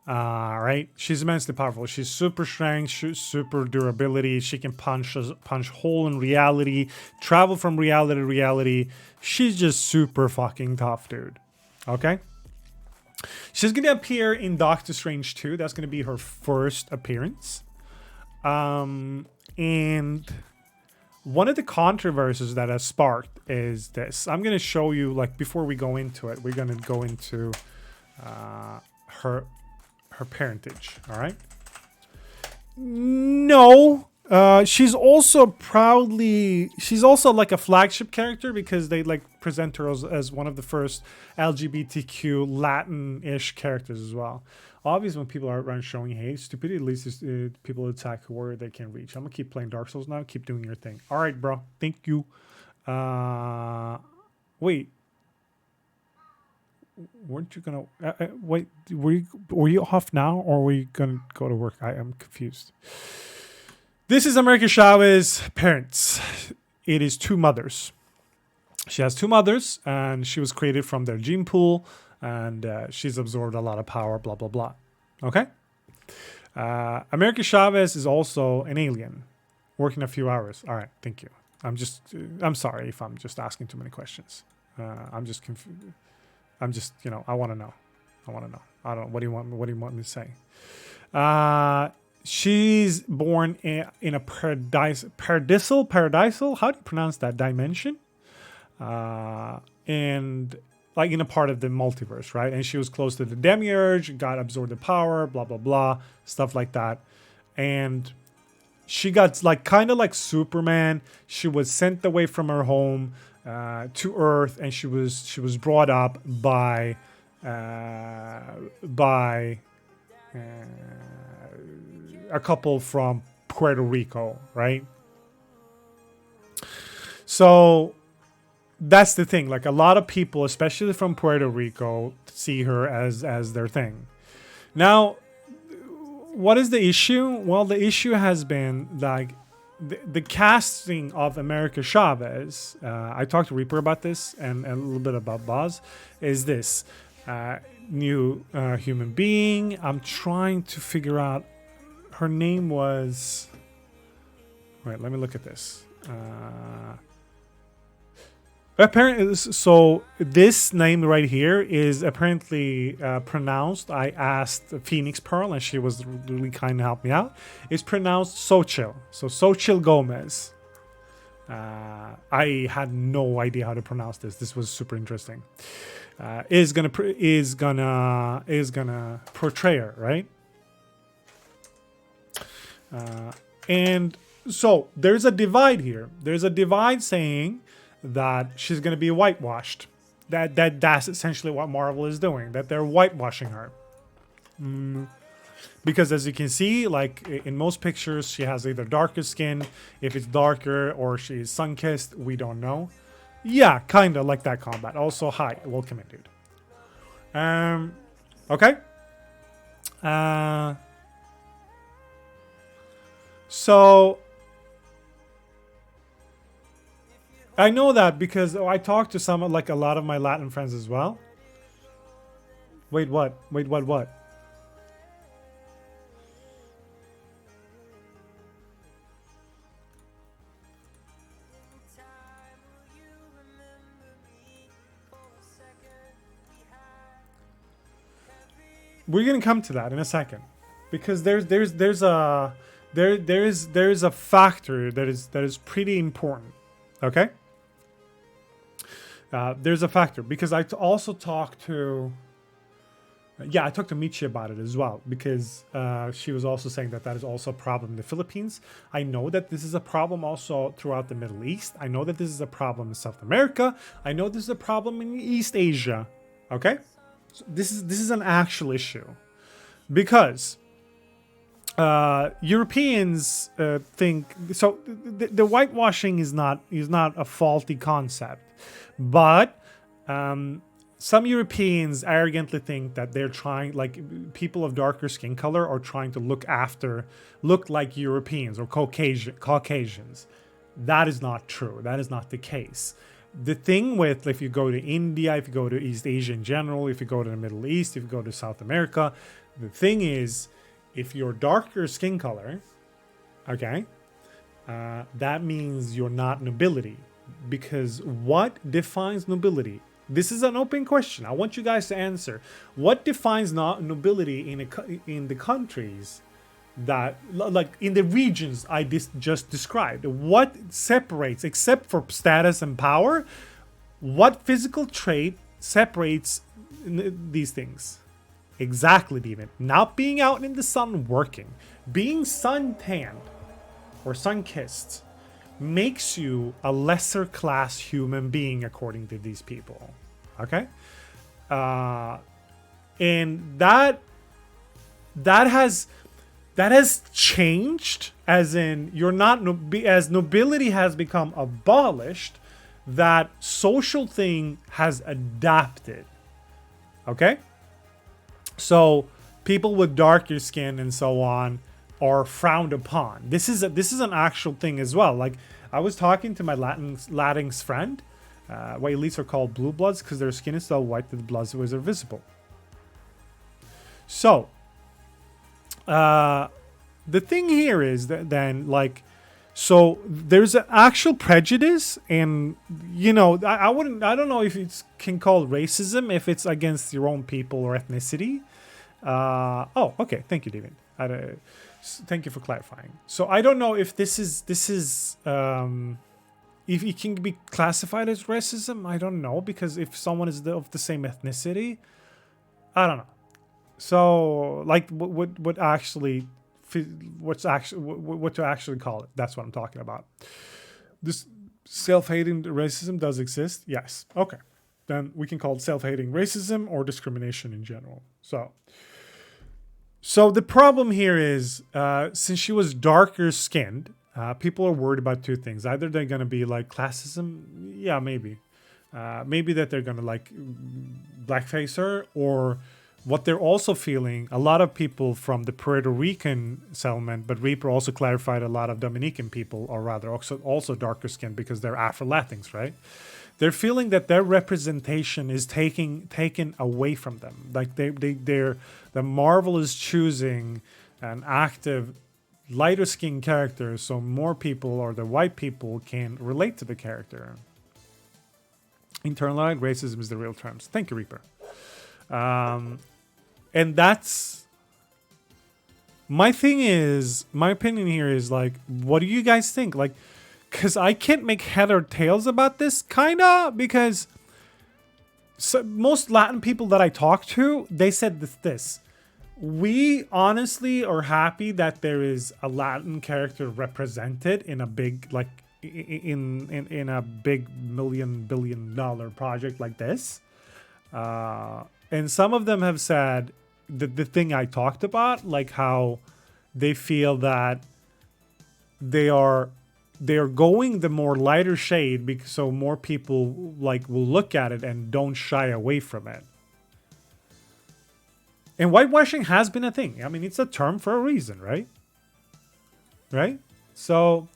Right? She's immensely powerful. She's super strength, super durability. She can punch hole in reality, travel from reality to reality. She's just super fucking tough, dude. Okay? She's going to appear in Doctor Strange 2. That's going to be her first appearance. And one of the controversies that has sparked is this. I'm going to show you, like, before we go into it, we're going to go into her parentage, all right? No, She's also like a flagship character because they like present her as one of the first LGBTQ Latin-ish characters as well. Obviously, when people aren't showing hate, stupidity, at least people attack where they can reach. I'm gonna keep playing Dark Souls now. Keep doing your thing. All right, bro. Thank you. Wait. Weren't you gonna wait? Were you off now, or were you gonna go to work? I am confused. This is America Chavez' parents. It is two mothers. She has two mothers, and she was created from their gene pool, and she's absorbed a lot of power, blah, blah, blah. Okay? America Chavez is also an alien, working a few hours. All right, thank you. I'm sorry if I'm just asking too many questions. I'm just confused. I'm just, I want to know. I don't know. What do you want me to say? She's born in a paradisal. How do you pronounce that? Dimension? And like in a part of the multiverse, right? And she was close to the demiurge, got absorbed the power, blah, blah, blah, stuff like that. And she got like kind of like Superman. She was sent away from her home to Earth, and she was brought up by a couple from Puerto Rico, right? So that's the thing. Like a lot of people, especially from Puerto Rico, see her as their thing. Now, what is the issue? Well, the issue has been like the casting of America Chavez. I talked to Reaper about this and a little bit about Boz. Is this new human being? I'm trying to figure out. Her name was. Wait, let me look at this. Apparently, so this name right here is apparently pronounced. I asked Phoenix Pearl, and she was really kind to help me out. It's pronounced Xochitl. So Xochitl Gomez. I had no idea how to pronounce this. This was super interesting. Is gonna portray her, right? And so there's a divide here. There's a divide saying that she's going to be whitewashed. That's essentially what Marvel is doing. That they're whitewashing her. Because as you can see, like in most pictures, she has either darker skin. If it's darker or she's sun-kissed, we don't know. Yeah, kind of like that combat. Also, hi, welcome in, dude. Okay. So I know that because I talked to some, like a lot of my Latin friends as well. Wait, what? Wait, what? We're gonna come to that in a second, because there's a factor that is pretty important. Okay. There's a factor because I also talked to. I talked to Michi about it as well, because she was also saying that is also a problem in the Philippines. I know that this is a problem also throughout the Middle East. I know that this is a problem in South America. I know this is a problem in East Asia. Okay, so this is an actual issue, because Europeans think so. The whitewashing is not a faulty concept, but some Europeans arrogantly think that they're trying, like people of darker skin color are trying to look like Europeans or Caucasians. That is not true. That is not the case. The thing with, if you go to India, if you go to East Asia in general, if you go to the Middle East, if you go to South America, the thing is, if you're darker skin color, okay, that means you're not nobility. Because what defines nobility? This is an open question. I want you guys to answer. What defines nobility in the countries that, like in the regions I just described? What separates, except for status and power, what physical trait separates these things? Exactly, Demon. Not being out in the sun working. Being sun tanned. or sun-kissed makes you a lesser class human being according to these people. Okay? And that has changed, as in you're not as nobility has become abolished, that social thing has adapted. Okay? So people with darker skin and so on are frowned upon. This is an actual thing as well. Like, I was talking to my Latinx friend. What elites are called blue bloods because their skin is so white that the blood was invisible. So, the thing here is that then, like, so there's an actual prejudice, and I don't know if it can call racism if it's against your own people or ethnicity. Oh, okay. Thank you, David. Thank you for clarifying. So I don't know if this is if it can be classified as racism. I don't know, because if someone is of the same ethnicity, I don't know. So, like, what to actually call it? That's what I'm talking about. This self-hating racism does exist. Yes. Okay. Then we can call it self-hating racism or discrimination in general. So the problem here is, since she was darker skinned, people are worried about two things. Either they're going to be like classism. Yeah, maybe. Maybe that they're going to like blackface her, or what they're also feeling, a lot of people from the Puerto Rican settlement, but Reaper also clarified a lot of Dominican people are rather also darker skinned because they're Afro-Latinx, right? They're feeling that their representation is taken away from them. Like the Marvel is choosing an active, lighter skinned character so more people, or the white people, can relate to the character. Internalized racism is the real terms. Thank you, Reaper. And that's my thing is, my opinion here is like, what do you guys think? Like, because I can't make head or tails about this, kinda, because most Latin people that I talk to, they said this. We honestly are happy that there is a Latin character represented in a big, like, in a big billion-dollar project like this. And some of them have said the thing I talked about, like how they feel that they are going the more lighter shade because so more people like will look at it and don't shy away from it. And whitewashing has been a thing. I mean, it's a term for a reason, right? Right? So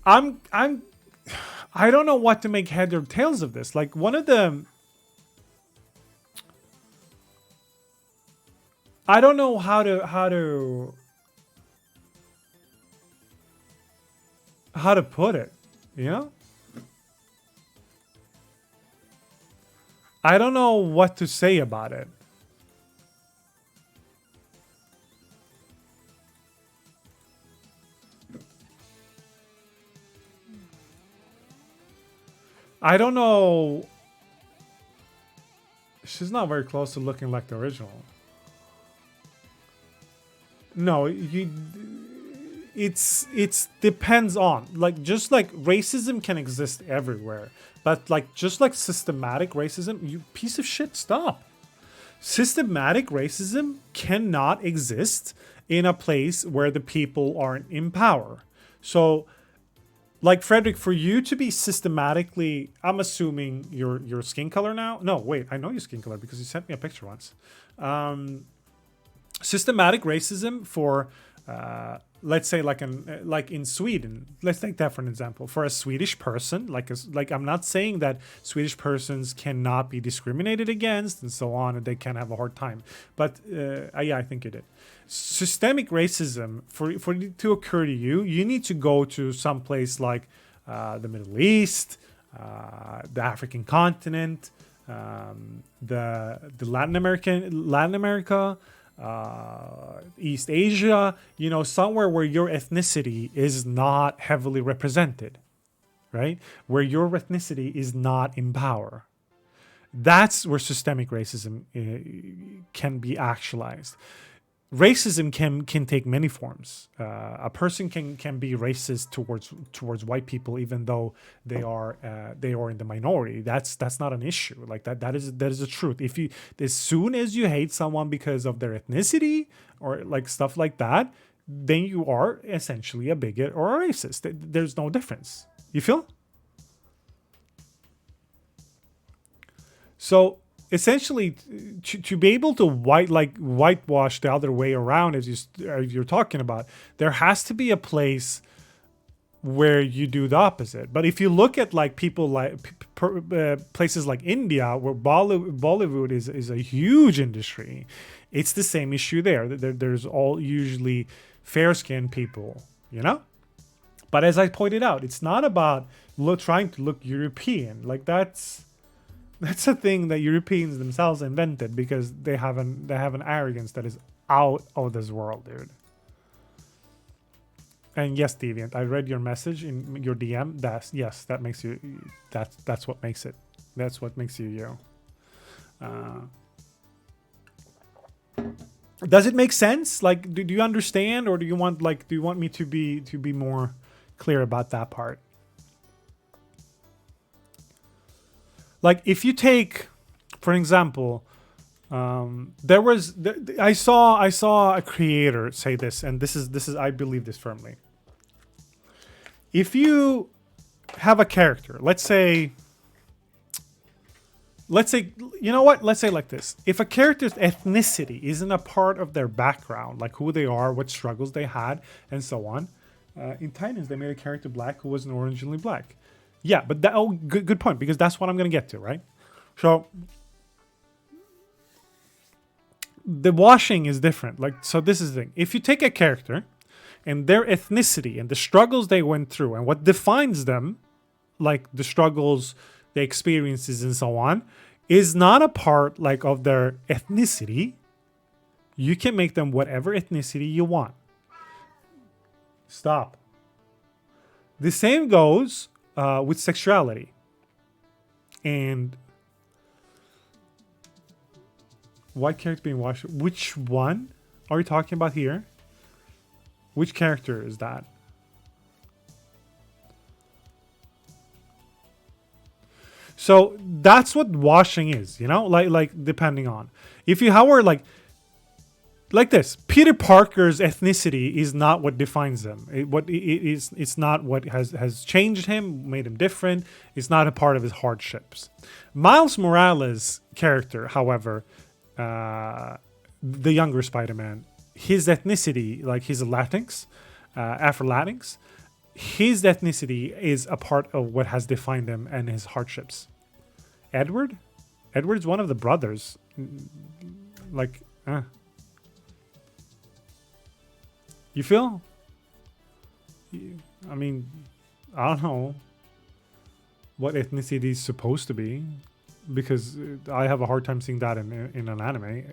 I don't know what to make head or tails of this. Like, one of the, I don't know how to put it, you know? I don't know what to say about it. I don't know. She's not very close to looking like the original. No, it's depends on, like, just like racism can exist everywhere, but like just like systematic racism, you piece of shit, stop. Systematic racism cannot exist in a place where the people aren't in power. So, like, Frederick, for you to be systematically, I'm assuming your skin color now. No, wait, I know your skin color because you sent me a picture once. Systematic racism for, let's say, like in Sweden. Let's take that for an example. For a Swedish person, like I'm not saying that Swedish persons cannot be discriminated against and so on, and they can have a hard time. But yeah, I think you did. Systemic racism, for it to occur to you, you need to go to some place like the Middle East, the African continent, the Latin America, East Asia, you know, somewhere where your ethnicity is not heavily represented, right? Where your ethnicity is not in power. That's where systemic racism can be actualized. racism can take many forms. A person can be racist towards white people, even though they are in the minority. That's not an issue. Like that is the truth. If you, as soon as you hate someone because of their ethnicity or like stuff like that, then you are essentially a bigot or a racist. There's no difference. You feel? So essentially, to be able to whitewash the other way around, as you're talking about, there has to be a place where you do the opposite. But if you look at like people like places like India, where Bollywood is a huge industry, it's the same issue there. There's all usually fair-skinned people, you know. But as I pointed out, it's not about trying to look European. Like that's a thing that Europeans themselves invented because they have an arrogance that is out of this world, dude. And yes, Deviant, I read your message in your DM. That makes you. That's what makes it. That's what makes you you. Does it make sense? Like, do you understand, or do you want me to be more clear about that part? Like, if you take, for example, I saw a creator say this, and this is I believe this firmly. If you have a character, let's say, you know what? Let's say like this. If a character's ethnicity isn't a part of their background, like who they are, what struggles they had, and so on. In Titans, they made a character black who wasn't originally black. Yeah, but good point, because that's what I'm going to get to, right? So the washing is different. Like, so this is the thing. If you take a character and their ethnicity and the struggles they went through and what defines them, like the struggles, the experiences, and so on, is not a part like of their ethnicity, you can make them whatever ethnicity you want. Stop. The same goes with sexuality. And white character being washed. Which one are you talking about here? Which character is that? So that's what washing is, you know, like depending on if you however like this, Peter Parker's ethnicity is not what defines him. It's not what has changed him, made him different. It's not a part of his hardships. Miles Morales' character, however, the younger Spider-Man, his ethnicity, like he's a Latinx, Afro-Latinx, his ethnicity is a part of what has defined him and his hardships. Edward's one of the brothers. Like, You feel? I mean, I don't know what ethnicity is supposed to be, because I have a hard time seeing that in an anime,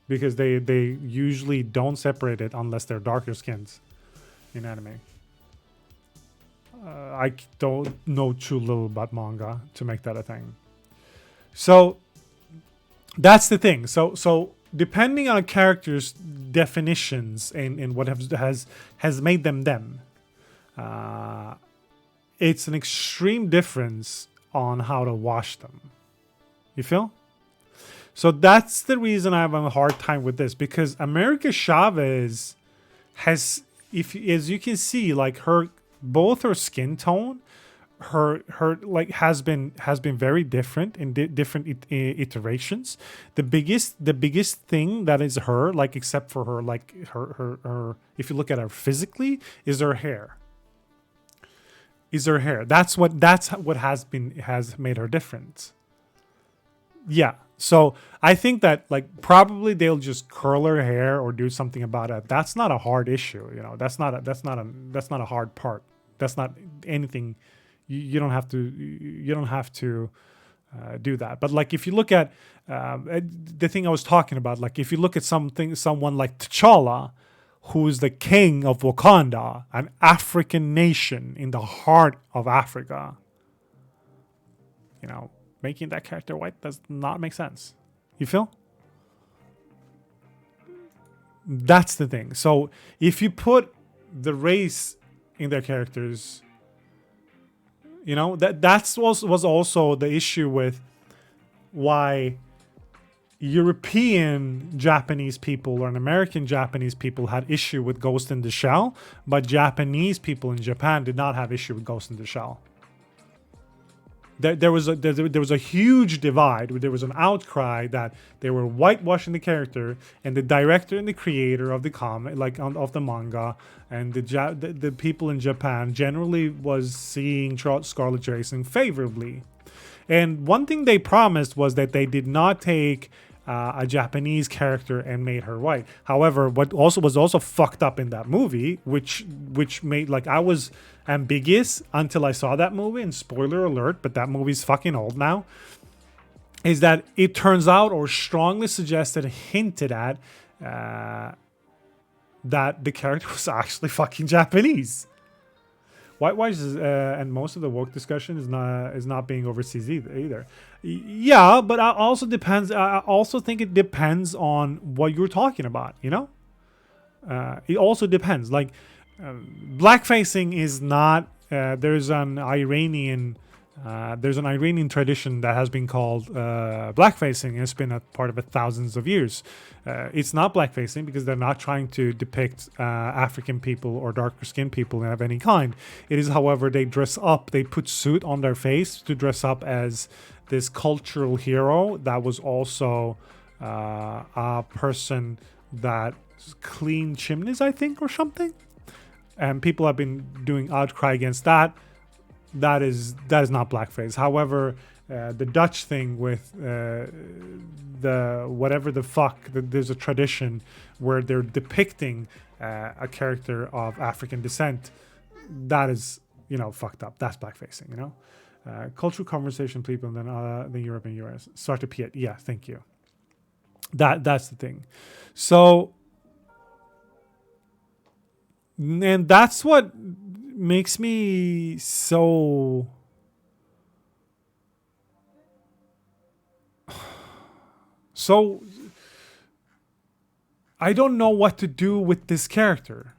because they usually don't separate it unless they're darker skins in anime. I don't know too little about manga to make that a thing. So that's the thing. So depending on a character's definitions and what has made them, it's an extreme difference on how to wash them. You feel? So that's the reason I have a hard time with this, because America Chavez has, as you can see, like both her skin tone, her like has been very different in different iterations. The biggest thing that is her, like, except for her, like her if you look at her physically, is her hair. That's what has made her different. Yeah. So I think that, like, probably they'll just curl her hair or do something about it. That's not a hard issue, you know. That's not a hard part. That's not anything. You don't have to do that. But like, if you look at the thing I was talking about, like if you look at someone like T'Challa, who is the king of Wakanda, an African nation in the heart of Africa, you know, making that character white does not make sense. You feel? That's the thing. So if you put the race in their characters, you know, was also the issue with why European Japanese people or an American Japanese people had issue with Ghost in the Shell, but Japanese people in Japan did not have issue with Ghost in the Shell. There was a huge divide. There was an outcry that they were whitewashing the character, and the director and the creator of the comic, like of the manga, and the people in Japan generally was seeing Scarlett Johansson favorably. And one thing they promised was that they did not take a Japanese character and made her white. However, what was also fucked up in that movie, which made, like, I was ambiguous until I saw that movie, and spoiler alert, but that movie's fucking old now, is that it turns out, or strongly suggested, hinted at, that the character was actually fucking Japanese. Whitewash and most of the woke discussion is not being overseas either. Yeah, but I also think it depends on what you're talking about. You know, it also depends. Like blackfacing is not. There's an Iranian tradition that has been called blackfacing. It's been a part of it thousands of years. It's not blackfacing because they're not trying to depict African people or darker skinned people of any kind. It is, however, they dress up. They put suit on their face to dress up as this cultural hero that was also a person that cleaned chimneys, I think, or something. And people have been doing outcry against that. That is not blackface. However, the Dutch thing with the whatever the fuck, there's a tradition where they're depicting a character of African descent. That is, you know, fucked up. That's blackfacing, you know. Cultural conversation, people, and then Europe and US. Start to Piet. Yeah, thank you. That's the thing. So, and that's what makes me so I don't know what to do with this character.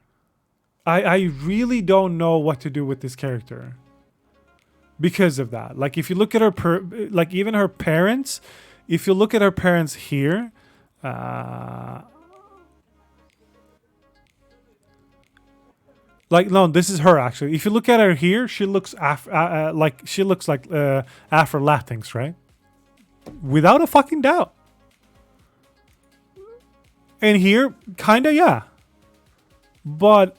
I really don't know what to do with this character because of that. Like, if you look at her like even her parents, if you look at her parents here, like, no, this is her actually. If you look at her here, she looks like Afro-Latinx, right? Without a fucking doubt. And here, kinda, yeah. But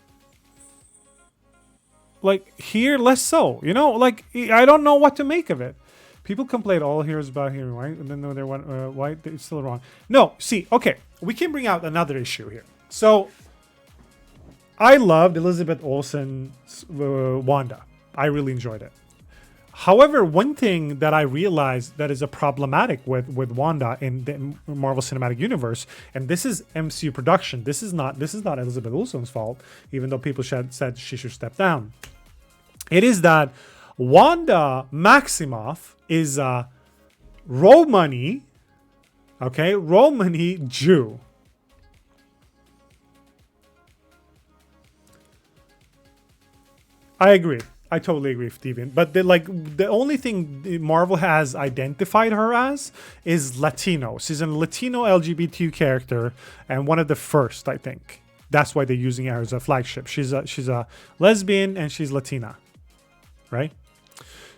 like here, less so. You know, like, I don't know what to make of it. People complain all heroes about here, right? And then they're white. It's still wrong. No, see, okay, we can bring out another issue here. So, I loved Elizabeth Olsen's Wanda. I really enjoyed it. However, one thing that I realized that is a problematic with Wanda in the Marvel Cinematic Universe, and this is MCU production. This is not Elizabeth Olsen's fault, even though people said she should step down. It is that Wanda Maximoff is a Romani, Romani Jew. I agree. I totally agree with Steven. But the only thing Marvel has identified her as is Latino. She's a Latino LGBTQ character, and one of the first, I think. That's why they're using her as a flagship. She's a lesbian and she's Latina, right?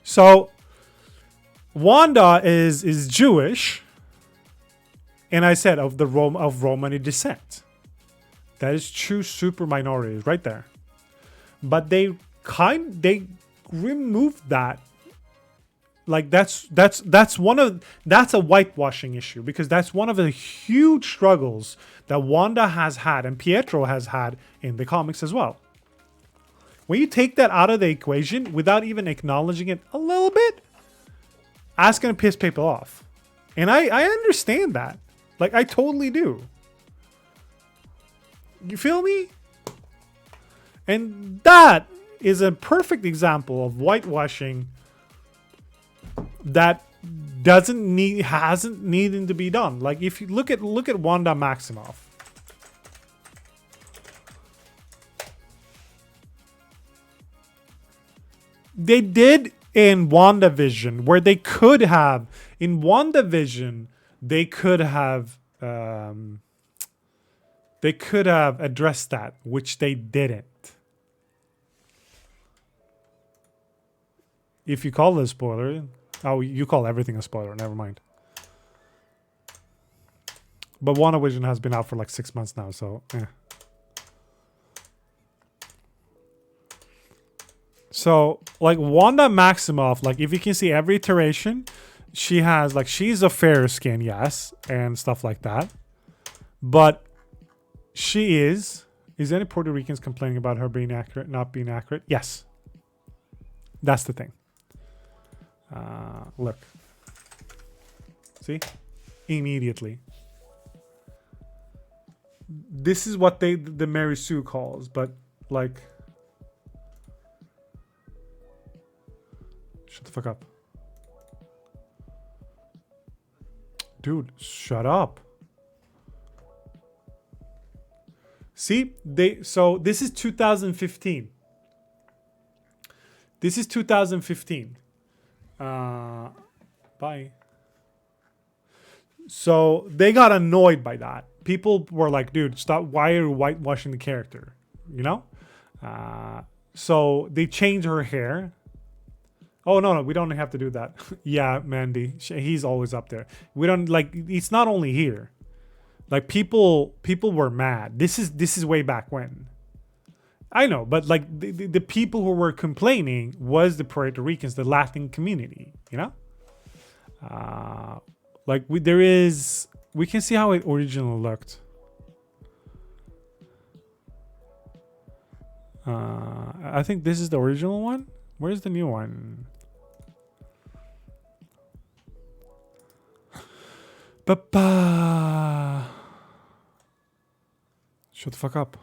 So Wanda is Jewish, and I said of Romani descent. That is true super minorities right there. But they removed that. Like that's a whitewashing issue, because that's one of the huge struggles that Wanda has had and Pietro has had in the comics as well. When you take that out of the equation without even acknowledging it a little bit, that's gonna piss people off. And I understand that. Like, I totally do. You feel me? And that is a perfect example of whitewashing that hasn't needing to be done. Like, if you look at Wanda Maximoff, They did in WandaVision, where they could have in WandaVision they could have addressed that, which they didn't. If you call it a spoiler, oh, you call everything a spoiler. Never mind. But WandaVision has been out for like 6 months now, so yeah. So like Wanda Maximoff, like if you can see every iteration, she has like she's a fairer skin, yes, and stuff like that. But she is any Puerto Ricans complaining about her being accurate, not being accurate? Yes. That's the thing. Look. See? Immediately. This is what the Mary Sue calls, but like, shut the fuck up. Dude, shut up. See, so this is 2015. This is 2015. Bye. So they got annoyed by that. People were like, dude, stop. Why are you whitewashing the character? You know? So they changed her hair. Oh, no, we don't have to do that. Yeah, Mandy. He's always up there. We don't, like, it's not only here. Like, people were mad. This is way back when. I know, but, like, the people who were complaining was the Puerto Ricans, the Latin community, you know? Like, we can see how it originally looked. I think this is the original one. Where's the new one? Papa. Shut the fuck up.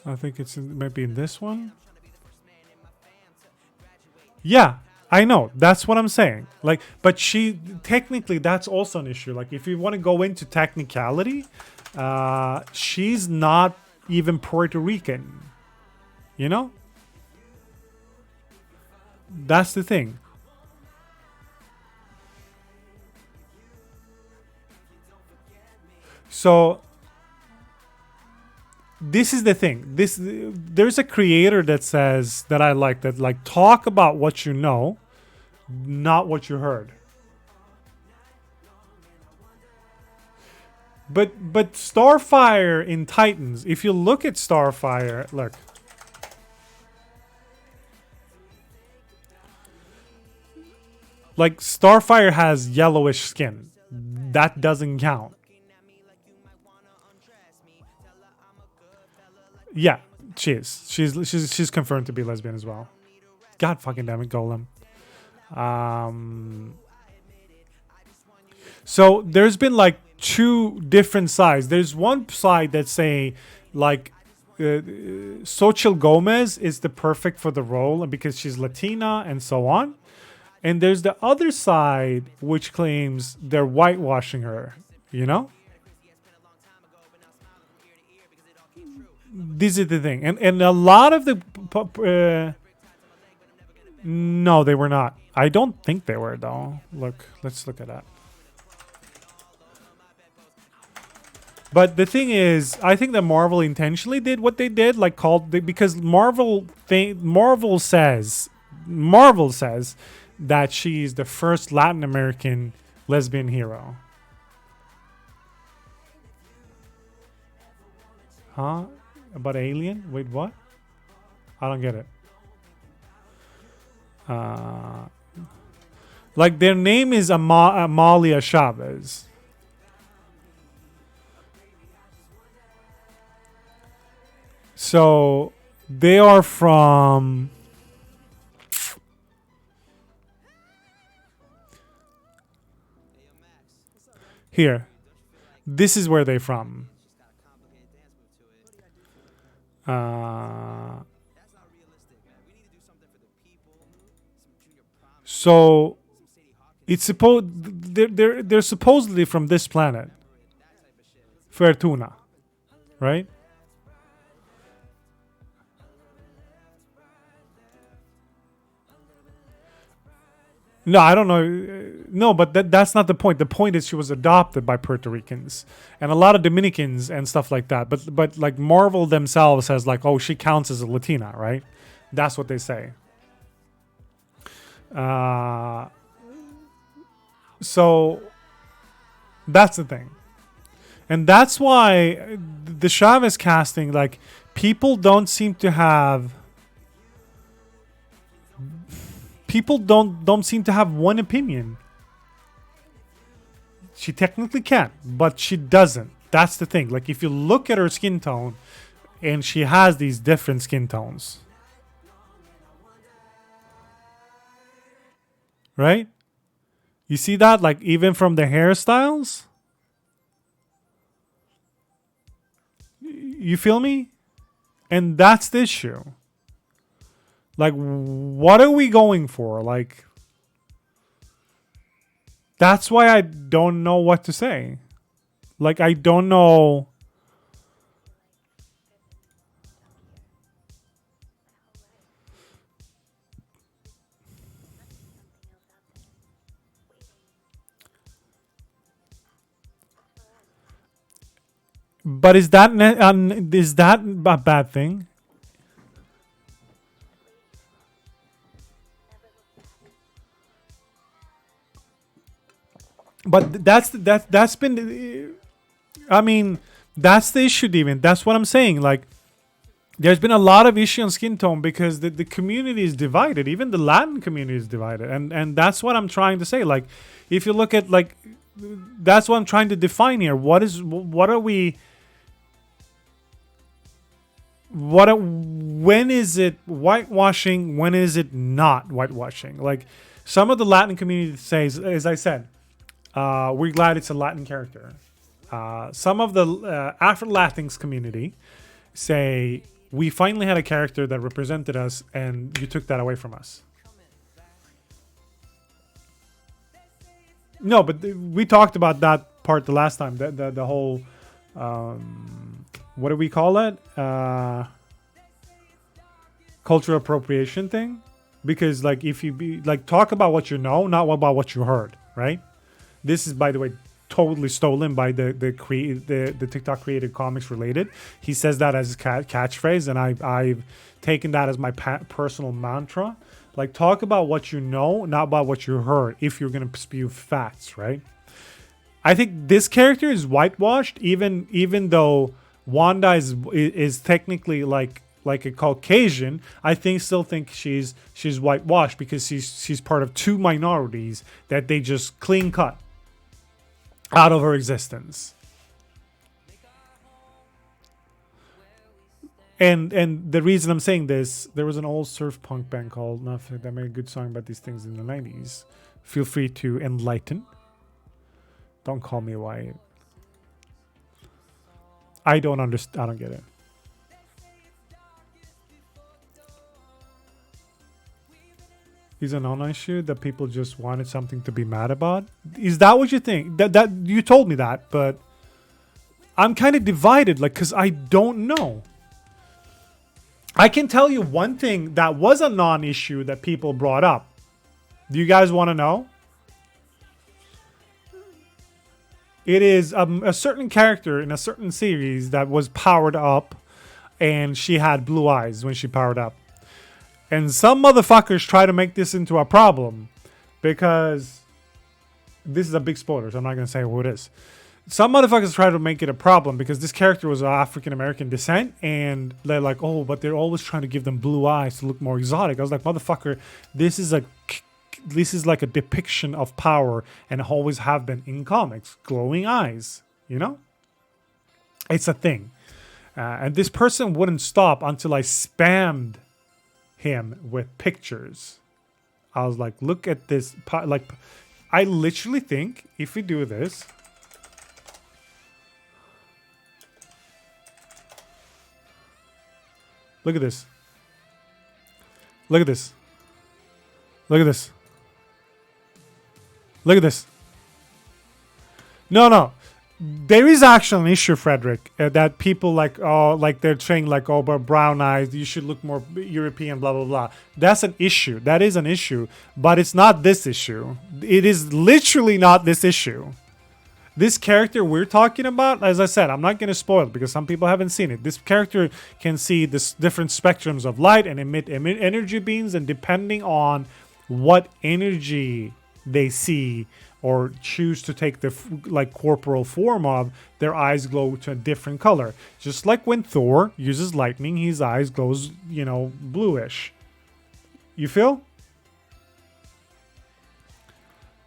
I think it's maybe in this one. Yeah, I know. That's what I'm saying. Like, but she technically that's also an issue. Like, if you want to go into technicality, she's not even Puerto Rican. You know? That's the thing. So this is the thing. There's a creator that says that I like that, like, talk about what you know, not what you heard. But Starfire in Titans, if you look at Starfire, look. Like, Starfire has yellowish skin. That doesn't count. Yeah, she is. She's confirmed to be lesbian as well. God fucking damn it, Golem. So there's been like two different sides. There's one side that say like Xochitl Gomez is the perfect for the role because she's Latina and so on. And there's the other side which claims they're whitewashing her, you know? This is the thing. And a lot of the... no, they were not. I don't think they were, though. Look, let's look at that. But the thing is, I think that Marvel intentionally did what they did, like because Marvel says that she's the first Latin American lesbian hero. Huh? About Alien? Wait, what? I don't get it. Like, their name is Amalia Chavez. So They are from... Here. This is where they're from. So it's supposed they're supposedly from this planet, Fortuna, right? No, I don't know. No, but that's not the point. The point is she was adopted by Puerto Ricans and a lot of Dominicans and stuff like that. But like Marvel themselves has like, oh, she counts as a Latina, right? That's what they say. So that's the thing. And that's why the Chavez casting, like, people don't seem to have one opinion. She technically can, but she doesn't. That's the thing. Like, if you look at her skin tone, and she has these different skin tones. Right? You see that? Like, even from the hairstyles? You feel me? And that's the issue. Like, what are we going for? Like, that's why I don't know what to say. Like, I don't know. But is that a bad thing? But that's been. I mean, that's the issue, Demon. That's what I'm saying. Like, there's been a lot of issue on skin tone because the community is divided. Even the Latin community is divided, and that's what I'm trying to say. Like, if you look at like, that's what I'm trying to define here. What are we? When is it whitewashing? When is it not whitewashing? Like, some of the Latin community says, as I said, we're glad it's a Latin character. Some of the Afro-Latinx community say, we finally had a character that represented us and you took that away from us. No, but we talked about that part the last time. The whole... what do we call it? Cultural appropriation thing. Because, like, if you be like, talk about what you know, not about what you heard, right? This is, by the way, totally stolen by the TikTok created comics related. He says that as his catchphrase, and I've taken that as my personal mantra. Like, talk about what you know, not about what you heard. If you're gonna spew facts, right? I think this character is whitewashed, even though Wanda is technically like a Caucasian. I still think she's whitewashed because she's part of two minorities that they just clean cut out of her existence. And the reason I'm saying this, there was an old surf punk band called Nothing that made a good song about these things in the 90s. Feel free to enlighten. Don't call me white. I don't understand. I don't get it. Is a non-issue that people just wanted something to be mad about? Is that what you think? That you told me that, but I'm kind of divided, like, because I don't know. I can tell you one thing that was a non-issue that people brought up. Do you guys want to know? It is a certain character in a certain series that was powered up, and she had blue eyes when she powered up. And some motherfuckers try to make this into a problem because this is a big spoiler, so I'm not going to say who it is. Some motherfuckers try to make it a problem because this character was of African-American descent, and they're like, oh, but they're always trying to give them blue eyes to look more exotic. I was like, motherfucker, this is like a depiction of power and always have been in comics. Glowing eyes, you know? It's a thing. And this person wouldn't stop until I spammed him with pictures. I was like, look at this. Like, I literally think if we do this. Look at this. Look at this. Look at this. Look at this. No. There is actually an issue, Frederick, that people like, oh, like they're saying like, oh, but brown eyes, you should look more European, blah, blah, blah. That's an issue. That is an issue. But it's not this issue. It is literally not this issue. This character we're talking about, as I said, I'm not going to spoil it because some people haven't seen it. This character can see this different spectrums of light and emit energy beams, and depending on what energy they see or choose to take the like corporal form of, their eyes glow to a different color. Just like when Thor uses lightning, his eyes glows, you know, bluish. You feel?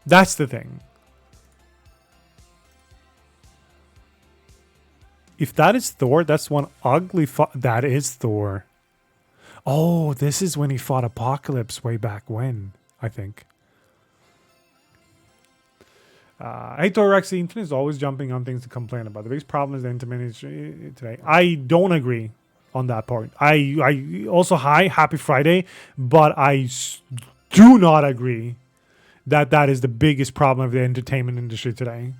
That's the thing. If that is Thor, that's one ugly that is Thor. Oh, this is when he fought Apocalypse way back when, I think. Hey, Thorax, the internet is always jumping on things to complain about. The biggest problem is the internet industry today. I don't agree on that point. I also, happy Friday, but I do not agree that that is the biggest problem of the entertainment industry today.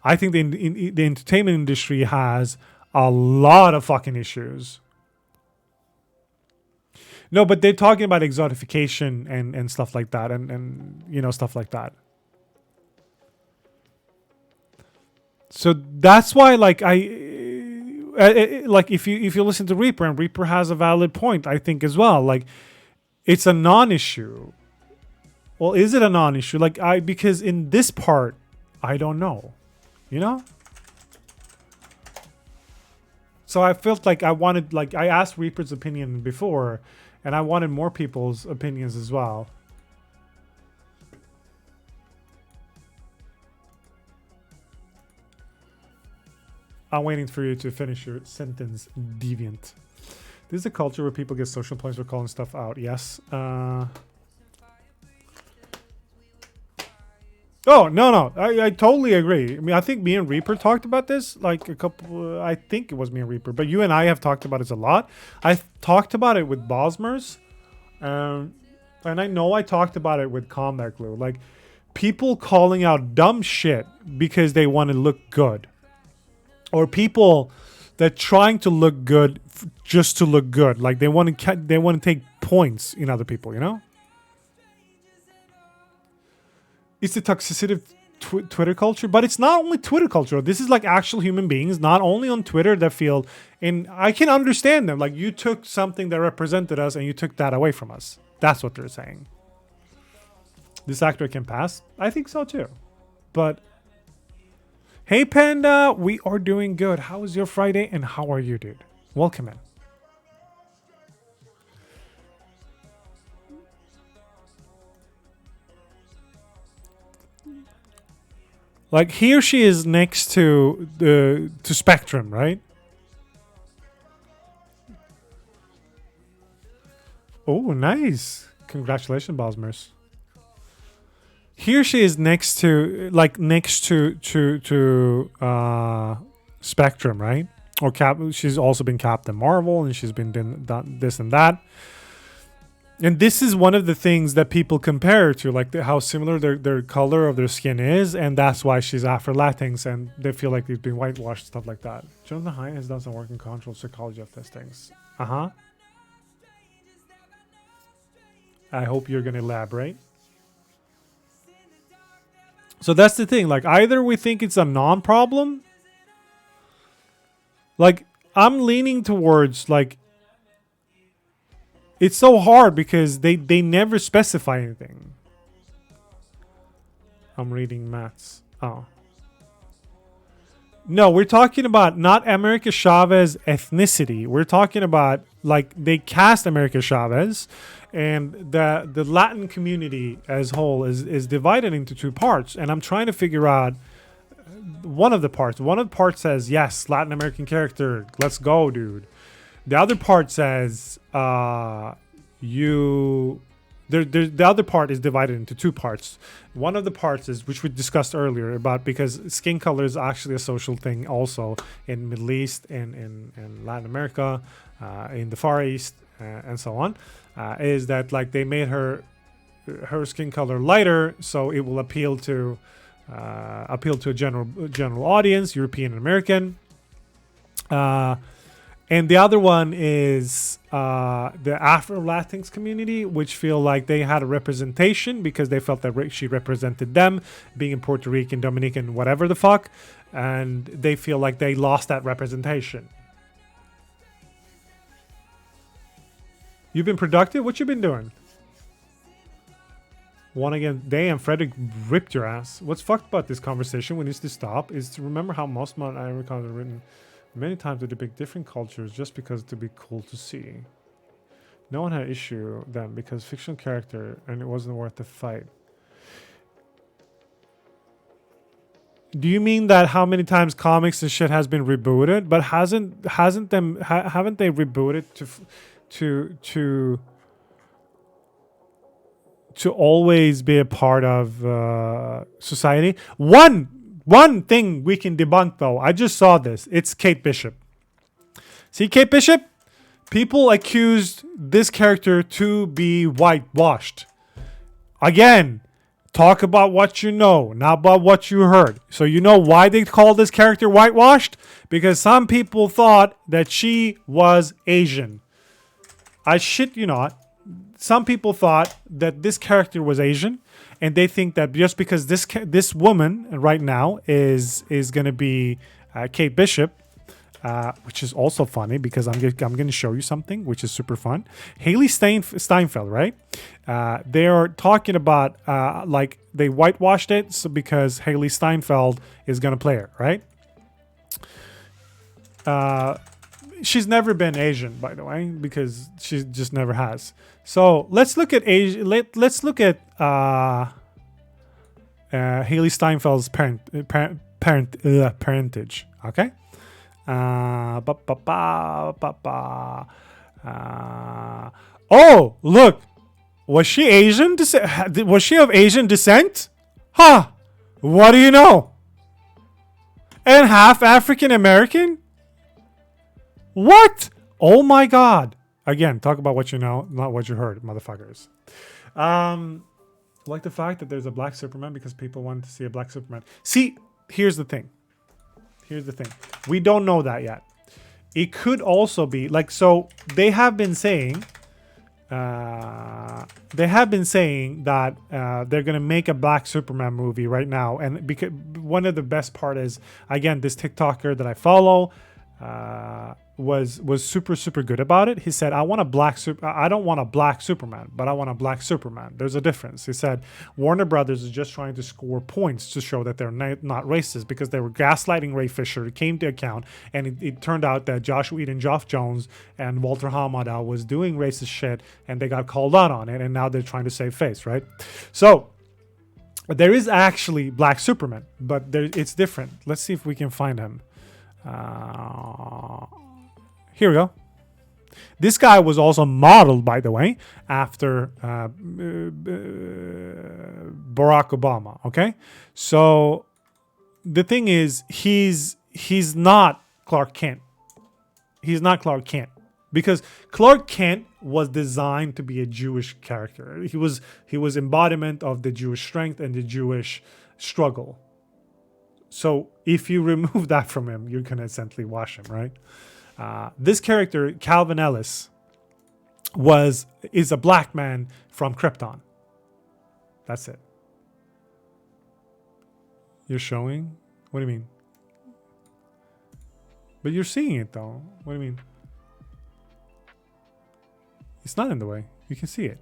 I think the entertainment industry has a lot of fucking issues. No, but they're talking about exotification and stuff like that, and you know, stuff like that. So that's why, like, like if you listen to Reaper, and Reaper has a valid point, I think as well. Like, it's a non-issue. Well, is it a non-issue? Like, because in this part, I don't know. You know? So I felt like I wanted, like, I asked Reaper's opinion before, and I wanted more people's opinions as well. I'm waiting for you to finish your sentence, deviant. This is a culture where people get social points for calling stuff out. Yes. Oh, no. I totally agree. I mean, I think me and Reaper talked about this like a couple... I think it was me and Reaper. But you and I have talked about this a lot. I talked about it with Bosmers. And I know I talked about it with Combat Glue. Like, people calling out dumb shit because they want to look good. Or people that trying to look good just to look good. Like, they want to take points in other people, you know? It's the toxicity of Twitter culture, but it's not only Twitter culture. This is like actual human beings, not only on Twitter, that feel, and I can understand them. Like, you took something that represented us and you took that away from us. That's what they're saying. This actor can pass? I think so too. But, hey Panda, we are doing good. How was your Friday and how are you, dude? Welcome in. Like, here she is next to Spectrum, right? Oh, nice. Congratulations, Bosmers. Here she is next to Spectrum, right? Or she's also been Captain Marvel, and she's been done this and that. And this is one of the things that people compare to, like how similar their color of their skin is, and that's why she's after Latinx, and they feel like they've been whitewashed, stuff like that. Jonathan Hine has done some work in control psychology of these things. I hope you're going to elaborate. So that's the thing. Like, either we think it's a non-problem. Like, I'm leaning towards, like, it's so hard because they never specify anything. I'm reading Matt's. Oh. No, we're talking about not America Chavez ethnicity. We're talking about, like, they cast America Chavez, and the Latin community as whole is divided into two parts. And I'm trying to figure out one of the parts. One of the parts says, yes, Latin American character. Let's go, dude. The other part says, the other part is divided into two parts. One of the parts is, which we discussed earlier, about because skin color is actually a social thing also in Middle East, in Latin America, in the Far East, and so on, is that like they made her skin color lighter, so it will appeal to a general audience, European and American. And the other one is the Afro-Latinx community, which feel like they had a representation because they felt that she represented them, being in Puerto Rican, Dominican, whatever the fuck, and they feel like they lost that representation. You've been productive? What you been doing? One again. Damn, Frederick ripped your ass. What's fucked about this conversation, what needs to stop, is to remember how most modern icons are written many times to depict different cultures just because to be cool to see. No one had issue them because fictional character and it wasn't worth the fight. Do you mean that how many times comics and shit has been rebooted, but haven't they rebooted to always be a part of society? One thing we can debunk though, I just saw this. It's Kate Bishop. See Kate Bishop? People accused this character to be whitewashed. Again, talk about what you know, not about what you heard. So you know why they call this character whitewashed? Because some people thought that she was Asian. I shit you not. Some people thought that this character was Asian, and they think that just because this woman right now is going to be Kate Bishop, which is also funny because I'm going to show you something which is super fun. Haley Steinfeld, right? They are talking about like they whitewashed it so because Haley Steinfeld is going to play her, right? She's never been Asian, by the way, because she just never has. So let's look at let's look at Haley Steinfeld's parentage. Okay. Oh, look. Was she Asian? Was she of Asian descent? Huh. What do you know? And half African American? What? Oh my God. Again, talk about what you know, not what you heard, motherfuckers. Like the fact that there's a black Superman because people want to see a black Superman. See, here's the thing. We don't know that yet. It could also be like, so they have been saying that they're going to make a black Superman movie right now. And because one of the best part is, again, this TikToker that I follow, was super good about it. He said, I don't want a black Superman, but I want a black Superman. There's a difference. He said Warner Brothers is just trying to score points to show that they're not racist because they were gaslighting Ray Fisher. It came to account, and it turned out that Joshua Eden, Geoff Jones, and Walter Hamada was doing racist shit, and they got called out on it, and now they're trying to save face, right? So there is actually black Superman, but it's different. Let's see if we can find him. Here we go. This guy was also modeled, by the way, after Barack Obama. Okay, so the thing is, he's not Clark Kent. He's not Clark Kent because Clark Kent was designed to be a Jewish character. He was embodiment of the Jewish strength and the Jewish struggle. So if you remove that from him, you're gonna essentially wash him, right? This character, Calvin Ellis, is a black man from Krypton. That's it. You're showing? What do you mean? But you're seeing it though. What do you mean? It's not in the way. You can see it.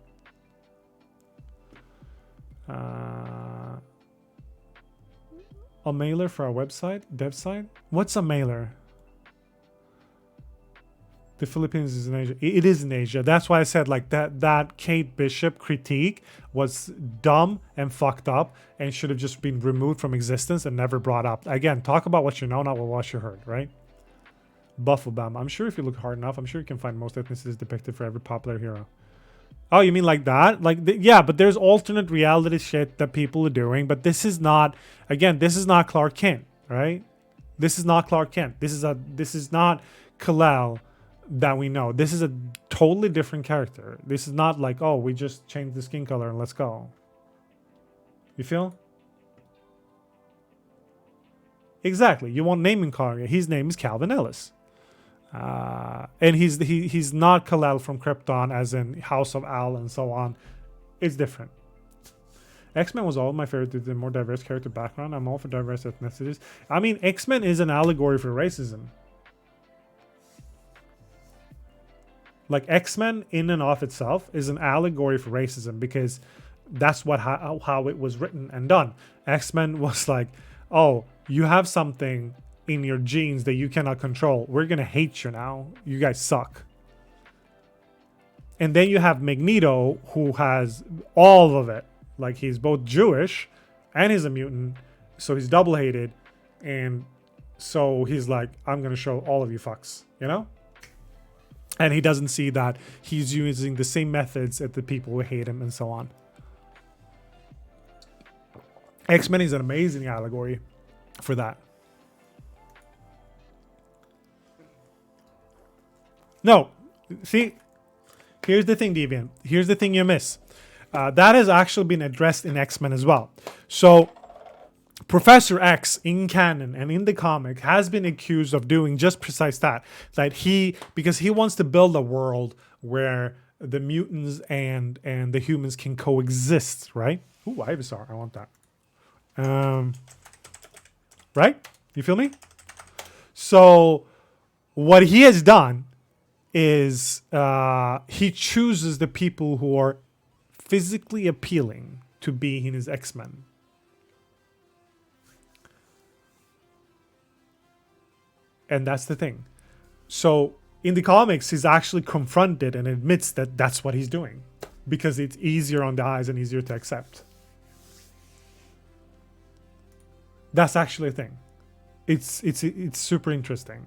A mailer for our website, dev site? What's a mailer? The Philippines is in Asia. It is in Asia. That's why I said like that Kate Bishop critique was dumb and fucked up and should have just been removed from existence and never brought up. Again, talk about what you know, not what you heard, right? Buffalbam. I'm sure if you look hard enough, I'm sure you can find most ethnicities depicted for every popular hero. Oh, you mean like that? Like, yeah, but there's alternate reality shit that people are doing. But this is not, again, this is not Clark Kent, right? This is not Clark Kent. This is not Kal-El that we know. This is a totally different character. This is not like, oh, we just changed the skin color and let's go. You feel? Exactly. You want naming color. His name is Calvin Ellis. And he's not Kal-El from Krypton, as in House of Al and so on. It's different. X-Men was all my favorite due to the more diverse character background. I'm all for diverse ethnicities. I mean, X-Men is an allegory for racism. Like, X-Men in and of itself is an allegory for racism because that's what how it was written and done. X-Men was like, oh, you have something in your genes that you cannot control. We're gonna hate you now. You guys suck. And then you have Magneto, who has all of it. Like, he's both Jewish and he's a mutant, so he's double hated. And so he's like, I'm gonna show all of you fucks, you know? And he doesn't see that he's using the same methods at the people who hate him and so on. X-Men is an amazing allegory for that. No, see, here's the thing, Deviant. Here's the thing you miss. That has actually been addressed in X-Men as well. So, Professor X in canon and in the comic has been accused of doing just precise that. Because he wants to build a world where the mutants and the humans can coexist, right? Ooh, Ivysaur, I want that. Right? You feel me? So, what he has done is he chooses the people who are physically appealing to be in his X-Men. And that's the thing. So in the comics, he's actually confronted and admits that that's what he's doing because it's easier on the eyes and easier to accept. That's actually a thing. It's super interesting.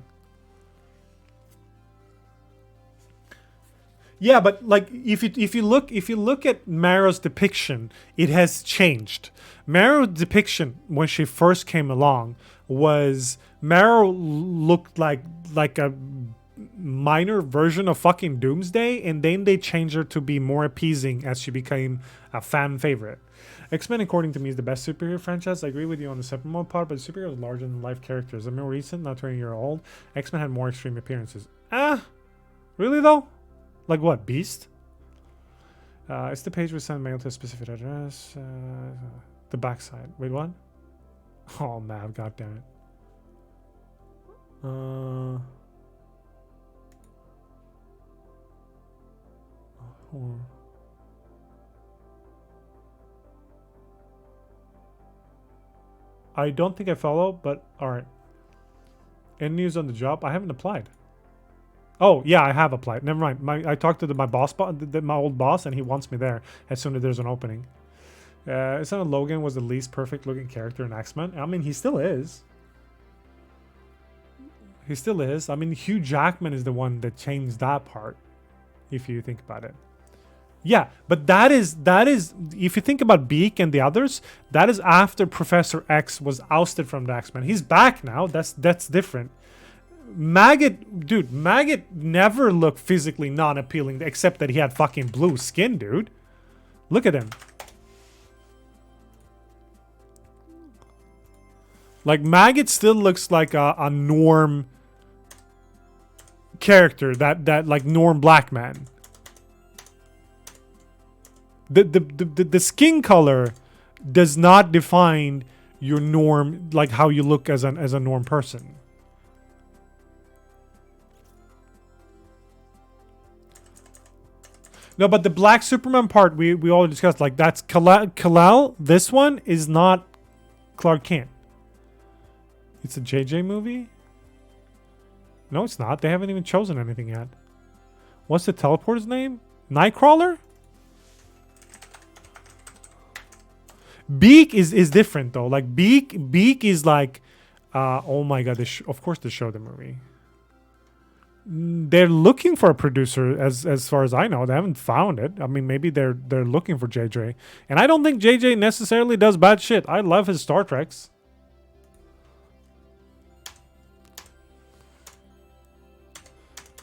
Yeah, but like if you look at Marrow's depiction, it has changed. Marrow's depiction when she first came along was Marrow looked like a minor version of fucking Doomsday, and then they changed her to be more appeasing as she became a fan favorite. X-Men, according to me, is the best superhero franchise. I agree with you on the separate mode part, but superheroes are larger than life characters. I'm more recent, not 20-year-old. X-Men had more extreme appearances. Really though? Like what, Beast? It's the page we send mail to a specific address. The backside. Wait, what? Oh, man, god damn it. I don't think I follow, but alright. Any news on the job? I haven't applied. Oh, yeah, I have applied. Never mind. I talked to my old boss, and he wants me there as soon as there's an opening. It's not Logan was the least perfect looking character in X-Men. I mean, he still is. He still is. I mean, Hugh Jackman is the one that changed that part, if you think about it. Yeah, but that is if you think about Beak and the others, that is after Professor X was ousted from the X-Men. He's back now. That's different. Maggot never looked physically non-appealing except that he had fucking blue skin, dude. Look at him. Like, Maggot still looks like a Norm character, that like Norm Blackman. The skin color does not define your norm, like how you look as a norm person. No, but the Black Superman part we all discussed, like that's Kal-El. This one is not Clark Kent. It's a JJ movie? No, it's not. They haven't even chosen anything yet. What's the teleporter's name? Nightcrawler? Beak is different though. Like Beak is like, oh my god! Of course they showed the movie. They're looking for a producer, as far as I know. They haven't found it. I mean, maybe they're looking for JJ, and I don't think JJ necessarily does bad shit. I love his Star Treks.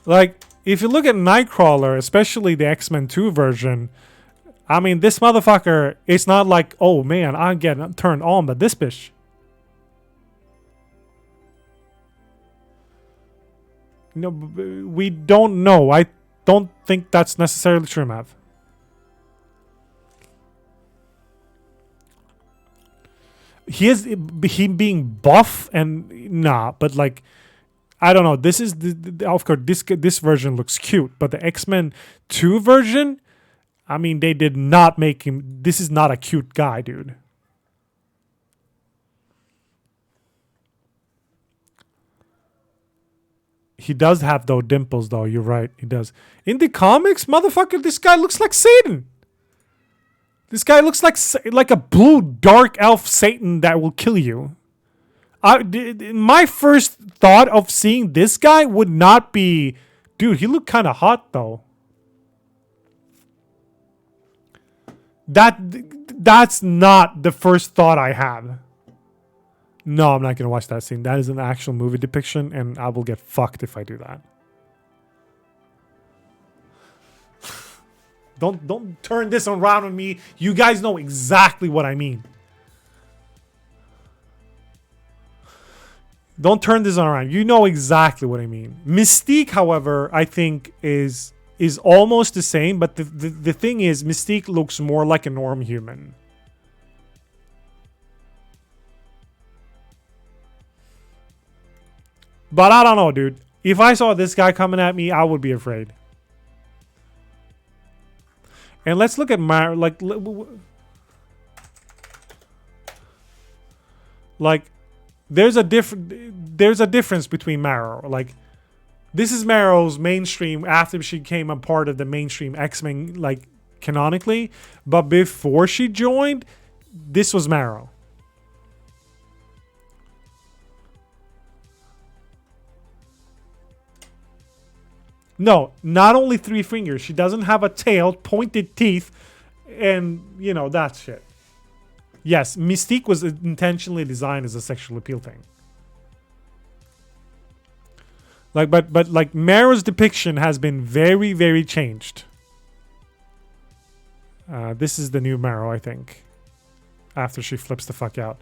Like, if you look at Nightcrawler, especially the X-Men 2 version, I mean, this motherfucker, it's not like, oh man, I'm getting turned on by this bitch. No, we don't know. I don't think that's necessarily true, Mav. He being buff and nah, but like, I don't know. This is of course this version looks cute, but the X-Men 2 version, I mean, they did not make him. This is not a cute guy, dude. He does have though dimples, though. You're right. He does. In the comics, motherfucker, this guy looks like Satan. This guy looks like a blue dark elf Satan that will kill you. My first thought of seeing this guy would not be, dude, he looked kind of hot though. That's not the first thought I have. No, I'm not going to watch that scene. That is an actual movie depiction, and I will get fucked if I do that. Don't turn this around on me. You guys know exactly what I mean. Don't turn this around. You know exactly what I mean. Mystique, however, I think is almost the same, but the thing is, Mystique looks more like a norm human. But I don't know, dude. If I saw this guy coming at me, I would be afraid. And let's look at my like there's a difference between Marrow. Like, this is Marrow's mainstream after she became a part of the mainstream X-Men, like, canonically. But before she joined, this was Marrow. No, not only 3 fingers. She doesn't have a tail, pointed teeth, and, you know, that shit. Yes, Mystique was intentionally designed as a sexual appeal thing. Like, but like, Marrow's depiction has been very, very changed. This is the new Marrow, I think. After she flips the fuck out.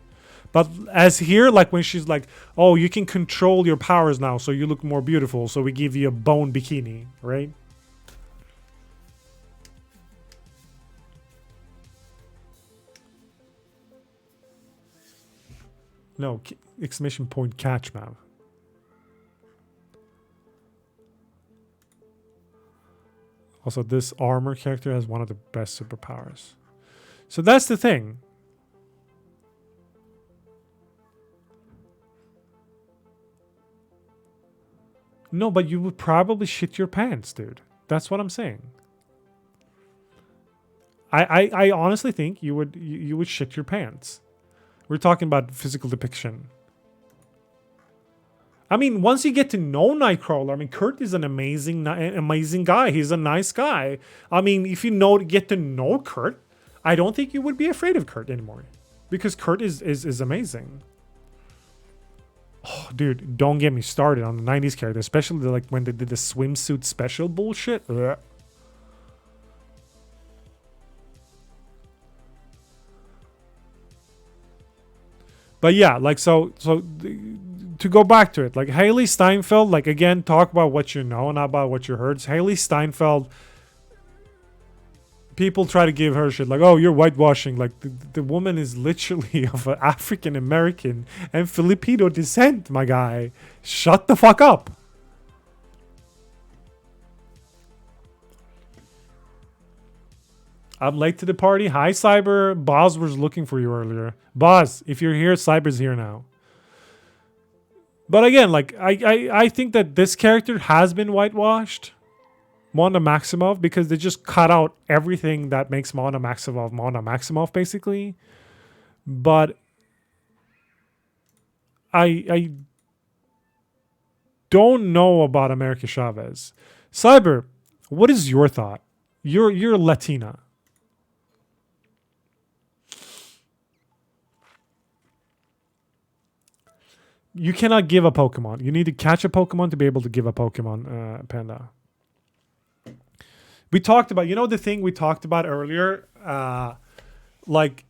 But as here, like when she's like, oh, you can control your powers now, so you look more beautiful, so we give you a bone bikini, right? No, exclamation point catch, man. Also, this armor character has one of the best superpowers. So that's the thing. No, but you would probably shit your pants, dude. That's what I'm saying. I honestly think you would shit your pants. We're talking about physical depiction. I mean, once you get to know Nightcrawler, I mean, Kurt is an amazing guy. He's a nice guy. I mean, if you get to know Kurt, I don't think you would be afraid of Kurt anymore, because Kurt is amazing. Oh, dude, don't get me started on the 90s character, especially like when they did the swimsuit special bullshit. Ugh. But yeah, like, so to go back to it, like, Haley Steinfeld, like, again, talk about what you know, not about what you heard. Haley Steinfeld, people try to give her shit like, oh, you're whitewashing. Like, the woman is literally of African American and Filipino descent, my guy. Shut the fuck up. I'm late to the party. Hi, Cyber. Boz was looking for you earlier. Boz, if you're here, Cyber's here now. But again, like, I think that this character has been whitewashed. Mona Maximoff, because they just cut out everything that makes Mona Maximoff, basically. But I don't know about America Chavez. Cyber, what is your thought? You're Latina. You cannot give a Pokemon. You need to catch a Pokemon to be able to give a Pokemon, Panda. We talked about, the thing we talked about earlier, like,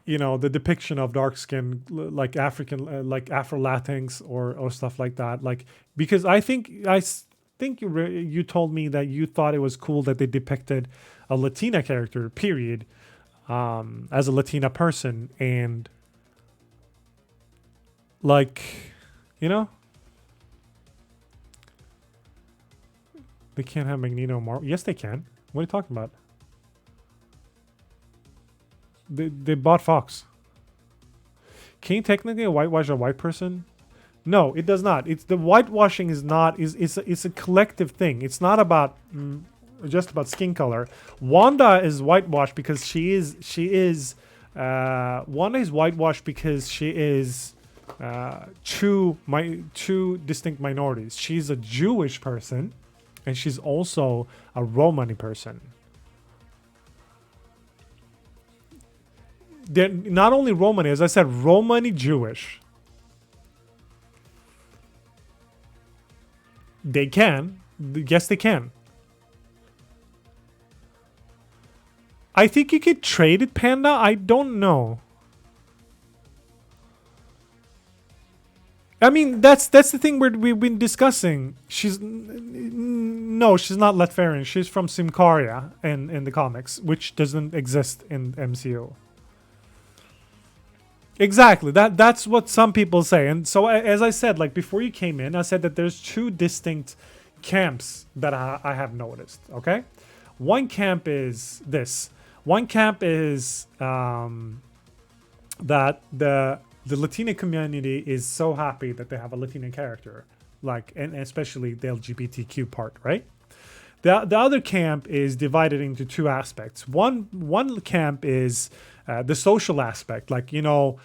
the depiction of dark skin, like African, like Afro-Latinx or stuff like that. Like, because I think you told me that you thought it was cool that they depicted a Latina character, period, as a Latina person, and like, they can't have Magneto more. Yes, they can. What are you talking about? They bought Fox. Can you technically whitewash a white person? No, it does not. It's the whitewashing is not it's a collective thing. It's not about just about skin color. Wanda is whitewashed because she is Wanda is whitewashed because she is two distinct minorities. She's a Jewish person, and she's also a Romani person. They're not only Romani, as I said, Romani Jewish. They can. Yes, they can. I think you could trade it, Panda. I don't know. I mean, that's the thing we've been discussing. She's not Latveria. She's from Simcaria in the comics, which doesn't exist in MCU. Exactly. That's what some people say. And so, as I said, like before you came in, I said that there's two distinct camps that I have noticed. Okay, one camp is this. One camp is that the Latina community is so happy that they have a Latina character, like, and especially the LGBTQ part, right? The other camp is divided into two aspects. One camp is the social aspect, like, I know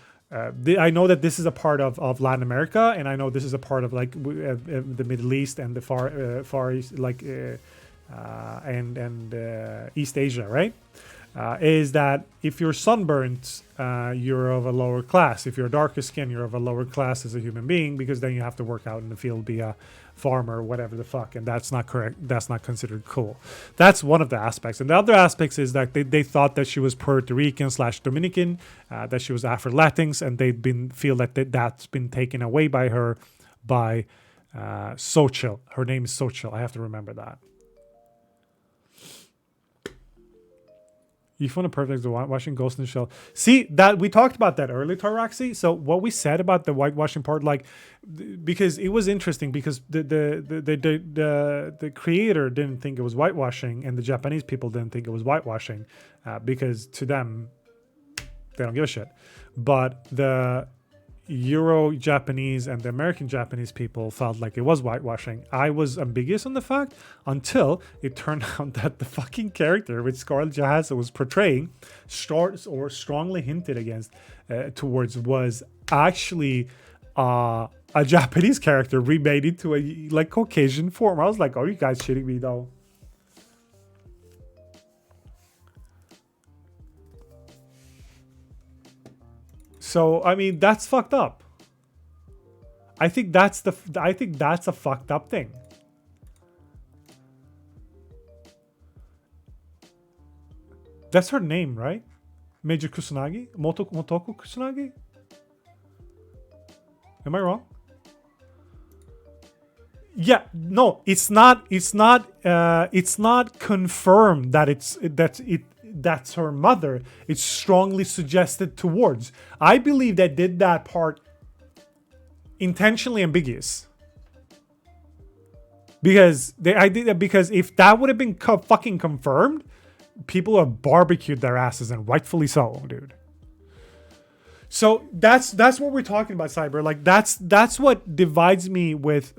that this is a part of Latin America, and I know this is a part of like the Middle East and the Far East, like and East Asia, right? Is that if you're sunburnt, you're of a lower class. If you're darker skin, you're of a lower class as a human being, because then you have to work out in the field, be a farmer, whatever the fuck, and that's not correct. That's not considered cool. That's one of the aspects. And the other aspects is that they thought that she was Puerto Rican / Dominican, that she was Afro-Latinx, and feel that that's been taken away by her by Xochitl. Her name is Xochitl. I have to remember that. You found a perfect whitewashing Ghost in the Shell. See, that we talked about that earlier, Taraxi. So what we said about the whitewashing part, like, because it was interesting, because the creator didn't think it was whitewashing, and the Japanese people didn't think it was whitewashing, because to them, they don't give a shit. But the Euro-Japanese and the American-Japanese people felt like it was whitewashing. I was ambiguous on the fact until it turned out that the fucking character which Scarlett Johansson was portraying, strongly hinted against towards, was actually a Japanese character remade into a like Caucasian form. I was like, are you guys shitting me though? So I mean, that's fucked up. I think that's a fucked up thing. That's her name, right? Major Kusanagi? Motoko Kusanagi? Am I wrong? Yeah, no, it's not confirmed that that's her mother. It's strongly suggested towards. I believe they did that part intentionally ambiguous. Because because if that would have been fucking confirmed, people have barbecued their asses, and rightfully so, dude. So that's what we're talking about, Cyber. Like that's what divides me with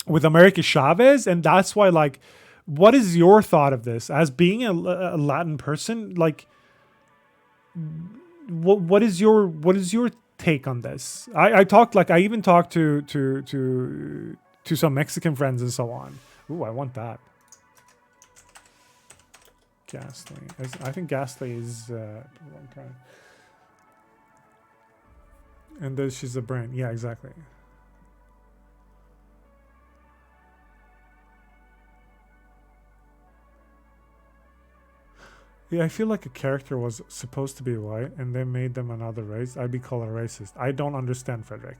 with America Chavez, and that's why, like, what is your thought of this as being a Latin person? Like, what is your take on this? I talked, like, I even talked to some Mexican friends and so on. Ooh, I want that. Ghastly. I think Ghastly is one kind. And then she's a brain. Yeah, exactly. Yeah, I feel like a character was supposed to be white and they made them another race. I'd be called a racist. I don't understand, Frederick.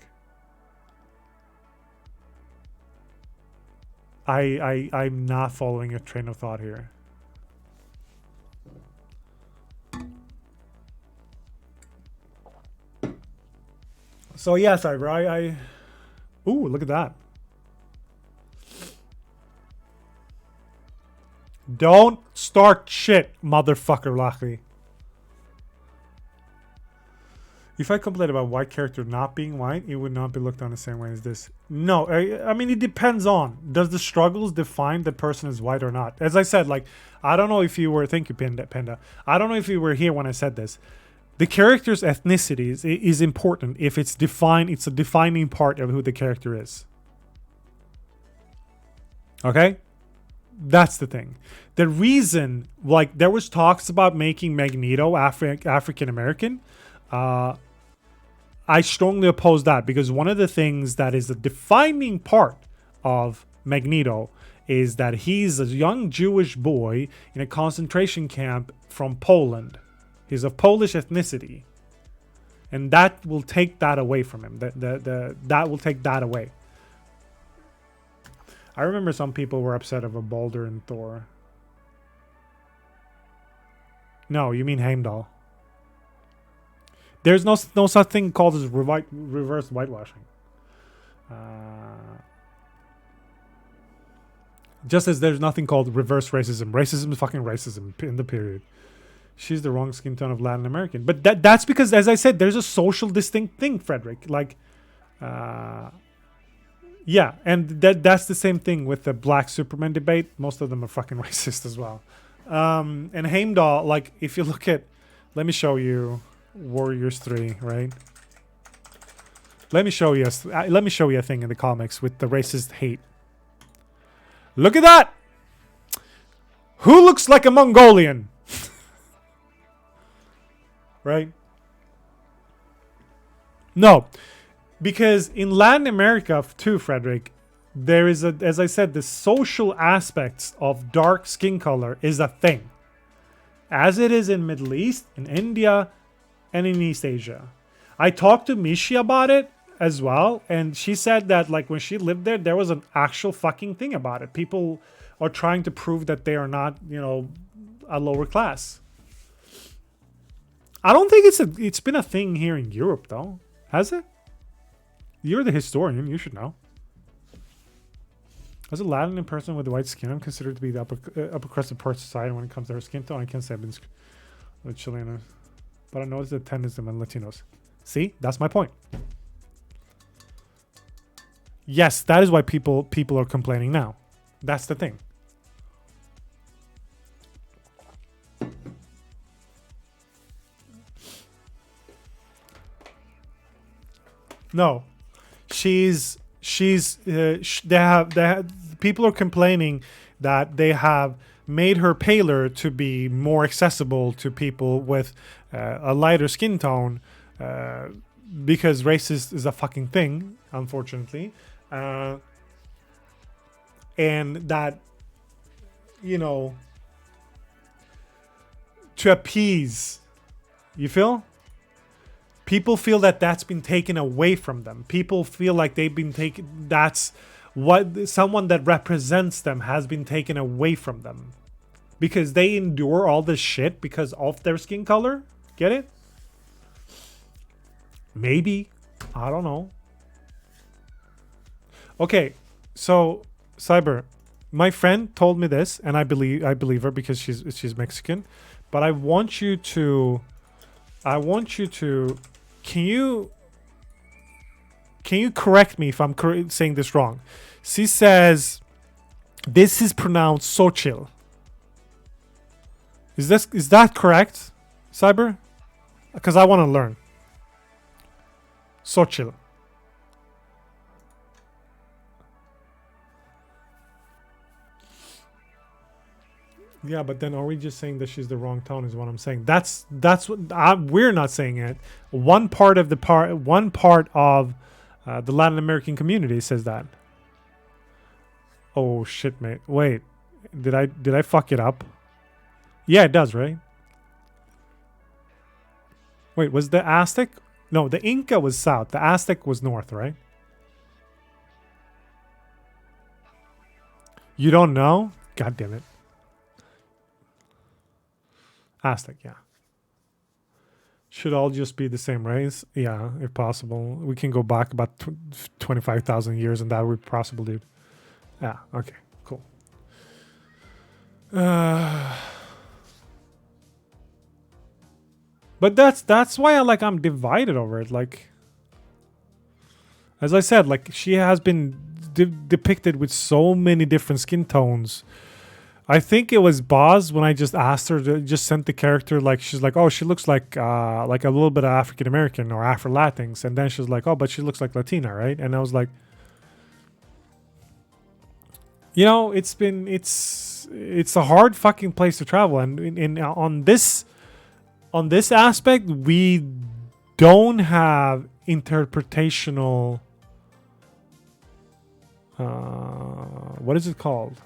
I'm not following a train of thought here. So yeah, Cyber, ooh, look at that. Don't start shit, motherfucker, Lachie. If I complain about white character not being white, it would not be looked on the same way as this. No, I mean, it depends on. Does the struggles define the person is white or not? As I said, like, I don't know if you were... Thank you, Panda. I don't know if you were here when I said this. The character's ethnicity is important if it's defined. It's a defining part of who the character is. Okay? That's the thing. The reason, like, there was talks about making Magneto African American. I strongly oppose that because one of the things that is the defining part of Magneto is that he's a young Jewish boy in a concentration camp from Poland. He's of Polish ethnicity. And that will take that away from him. That will take that away. I remember some people were upset over Balder and Thor. No, you mean Heimdall. There's no such thing called as reverse whitewashing. Just as there's nothing called reverse racism. Racism is fucking racism in the period. She's the wrong skin tone of Latin American. But that's because, as I said, there's a social distinct thing, Frederick. Like, yeah, and that's the same thing with the Black Superman debate. Most of them are fucking racist as well. And Heimdall, like, if you look at... Let me show you Warriors 3, right? Let me show you a thing in the comics with the racist hate. Look at that! Who looks like a Mongolian? Right? No. Because in Latin America too, Frederick, there is as I said, the social aspects of dark skin color is a thing. As it is in Middle East, in India, and in East Asia. I talked to Mishi about it as well, and she said that, like, when she lived there was an actual fucking thing about it. People are trying to prove that they are not, you know, a lower class. I don't think it's been a thing here in Europe though, has it? You're the historian, you should know. As a Latin person with white skin, I'm considered to be the upper crust of part society when it comes to her skin tone. I can't say I've been with Chileans, but I noticed the tendency among Latinos. See, that's my point. Yes, that is why people are complaining now. That's the thing. No, they have people are complaining that they have made her paler to be more accessible to people with a lighter skin tone, because racist is a fucking thing, unfortunately, and that, you know, to appease, you feel? People feel that that's been taken away from them. People feel like they've been taken... That's what... Someone that represents them has been taken away from them. Because they endure all this shit because of their skin color. Get it? Maybe. I don't know. Okay. So, Cyber. My friend told me this, and I believe her because she's Mexican. But I want you to... Can you can you correct me if I'm saying this wrong? She says this is pronounced Xochitl. Is that correct, Cyber? Because I want to learn. Xochitl. Yeah, but then are we just saying that she's the wrong tone? Is what I'm saying. That's what we're not saying it. One part of the Latin American community says that. Oh shit, mate. Wait, did I fuck it up? Yeah, it does, right? Wait, was the Aztec? No, the Inca was south. The Aztec was north, right? You don't know? God damn it. Aztec, yeah. Should all just be the same race? Yeah, if possible. We can go back about 25,000 years and that would be possible, dude. Yeah, okay, cool. But that's why I'm divided over it. Like, as I said, like she has been depicted with so many different skin tones. I think it was Boz when I just asked her to just sent the character, like she's like, oh, she looks like a little bit of African American or Afro Latinx, and then she's like, oh, but she looks like Latina, right? And I was like, you know, it's a hard fucking place to travel, and on this aspect, we don't have interpretational. What is it called?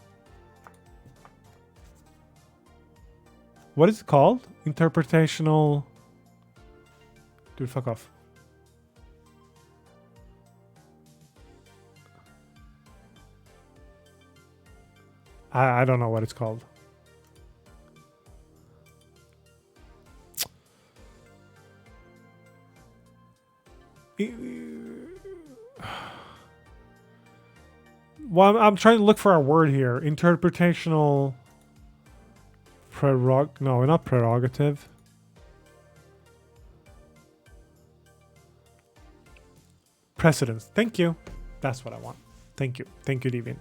What is it called? Interpretational. Dude, fuck off. I don't know what it's called. Well, I'm trying to look for a word here. Interpretational. No, not prerogative. Precedence. Thank you. That's what I want. Thank you. Thank you, Deviant.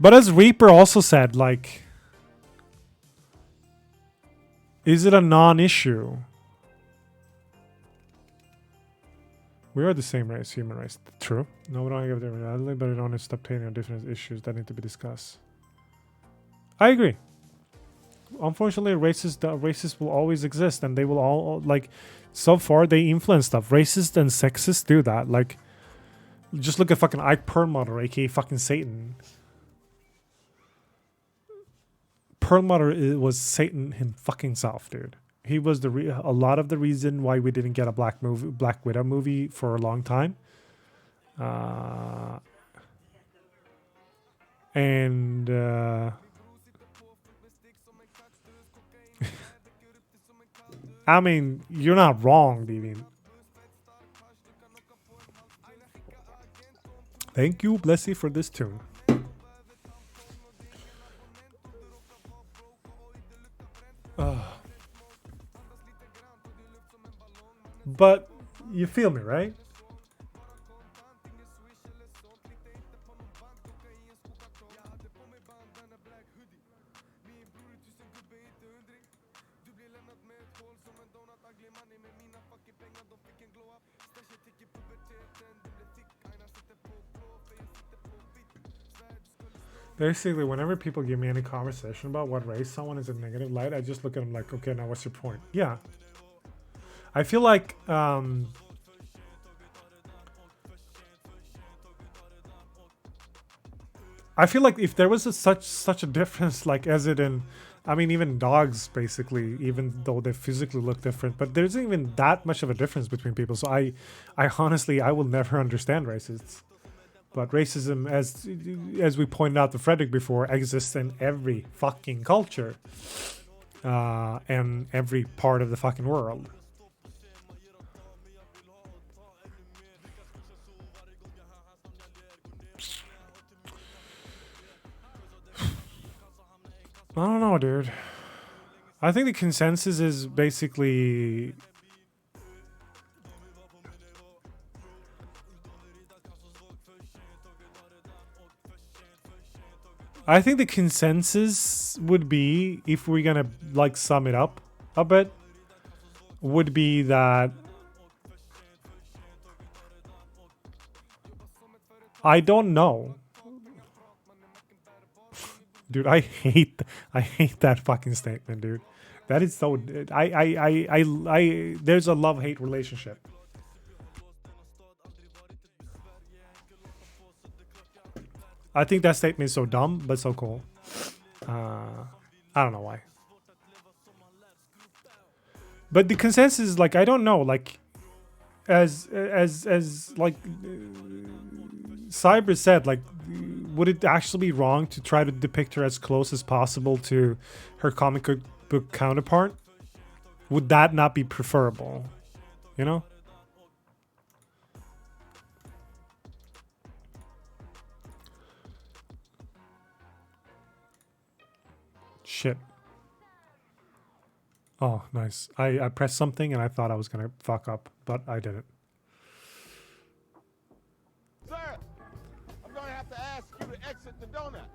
But as Reaper also said, like, is it a non-issue? We are the same race, human race. True. No, we don't have different reality, but we don't have to stop taking on different issues that need to be discussed. I agree. Unfortunately, racists will always exist, and they will all, like, so far they influence stuff. Racists and sexists do that. Like, just look at fucking Ike Perlmutter, aka fucking Satan. Perlmutter was Satan him fucking self, dude. He was a lot of the reason why we didn't get a Black Widow movie for a long time. I mean, you're not wrong, Deviant. Thank you, Blessy, for this tune. But you feel me, right? Basically, whenever people give me any conversation about what race someone is in negative light, I just look at them like, okay, now what's your point? Yeah. I feel like if there was such a difference, like as it in, I mean, even dogs, basically, even though they physically look different, but there isn't even that much of a difference between people. So I honestly, I will never understand racists. But racism, as we pointed out to Frederick before, exists in every fucking culture, and every part of the fucking world. I don't know, dude. I think the consensus is basically I think the consensus would be, if we're gonna like sum it up a bit, would be that I don't know. Dude, I hate that fucking statement, dude. That is so there's a love-hate relationship. I think that statement is so dumb, but so cool. I don't know why. But the consensus is like, I don't know, like as like Cyber said, like, would it actually be wrong to try to depict her as close as possible to her comic book counterpart? Would that not be preferable? You know? Shit. Oh, nice. I pressed something and I thought I was gonna fuck up, but I didn't. Sir, I'm gonna have to ask you to exit the donut.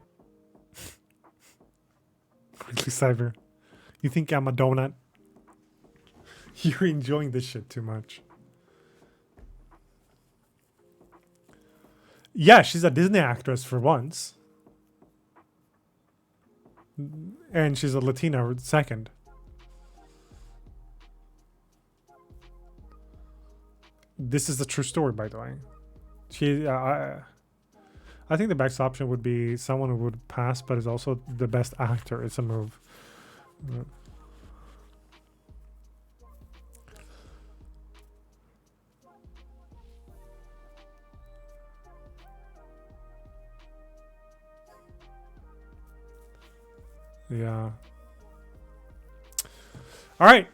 Really, Cyber? You think I'm a donut? You're enjoying this shit too much. Yeah, she's a Disney actress for once. And she's a Latina second. This is a true story, by the way. She, I think the best option would be someone who would pass, but is also the best actor. It's a move. Yeah. All right.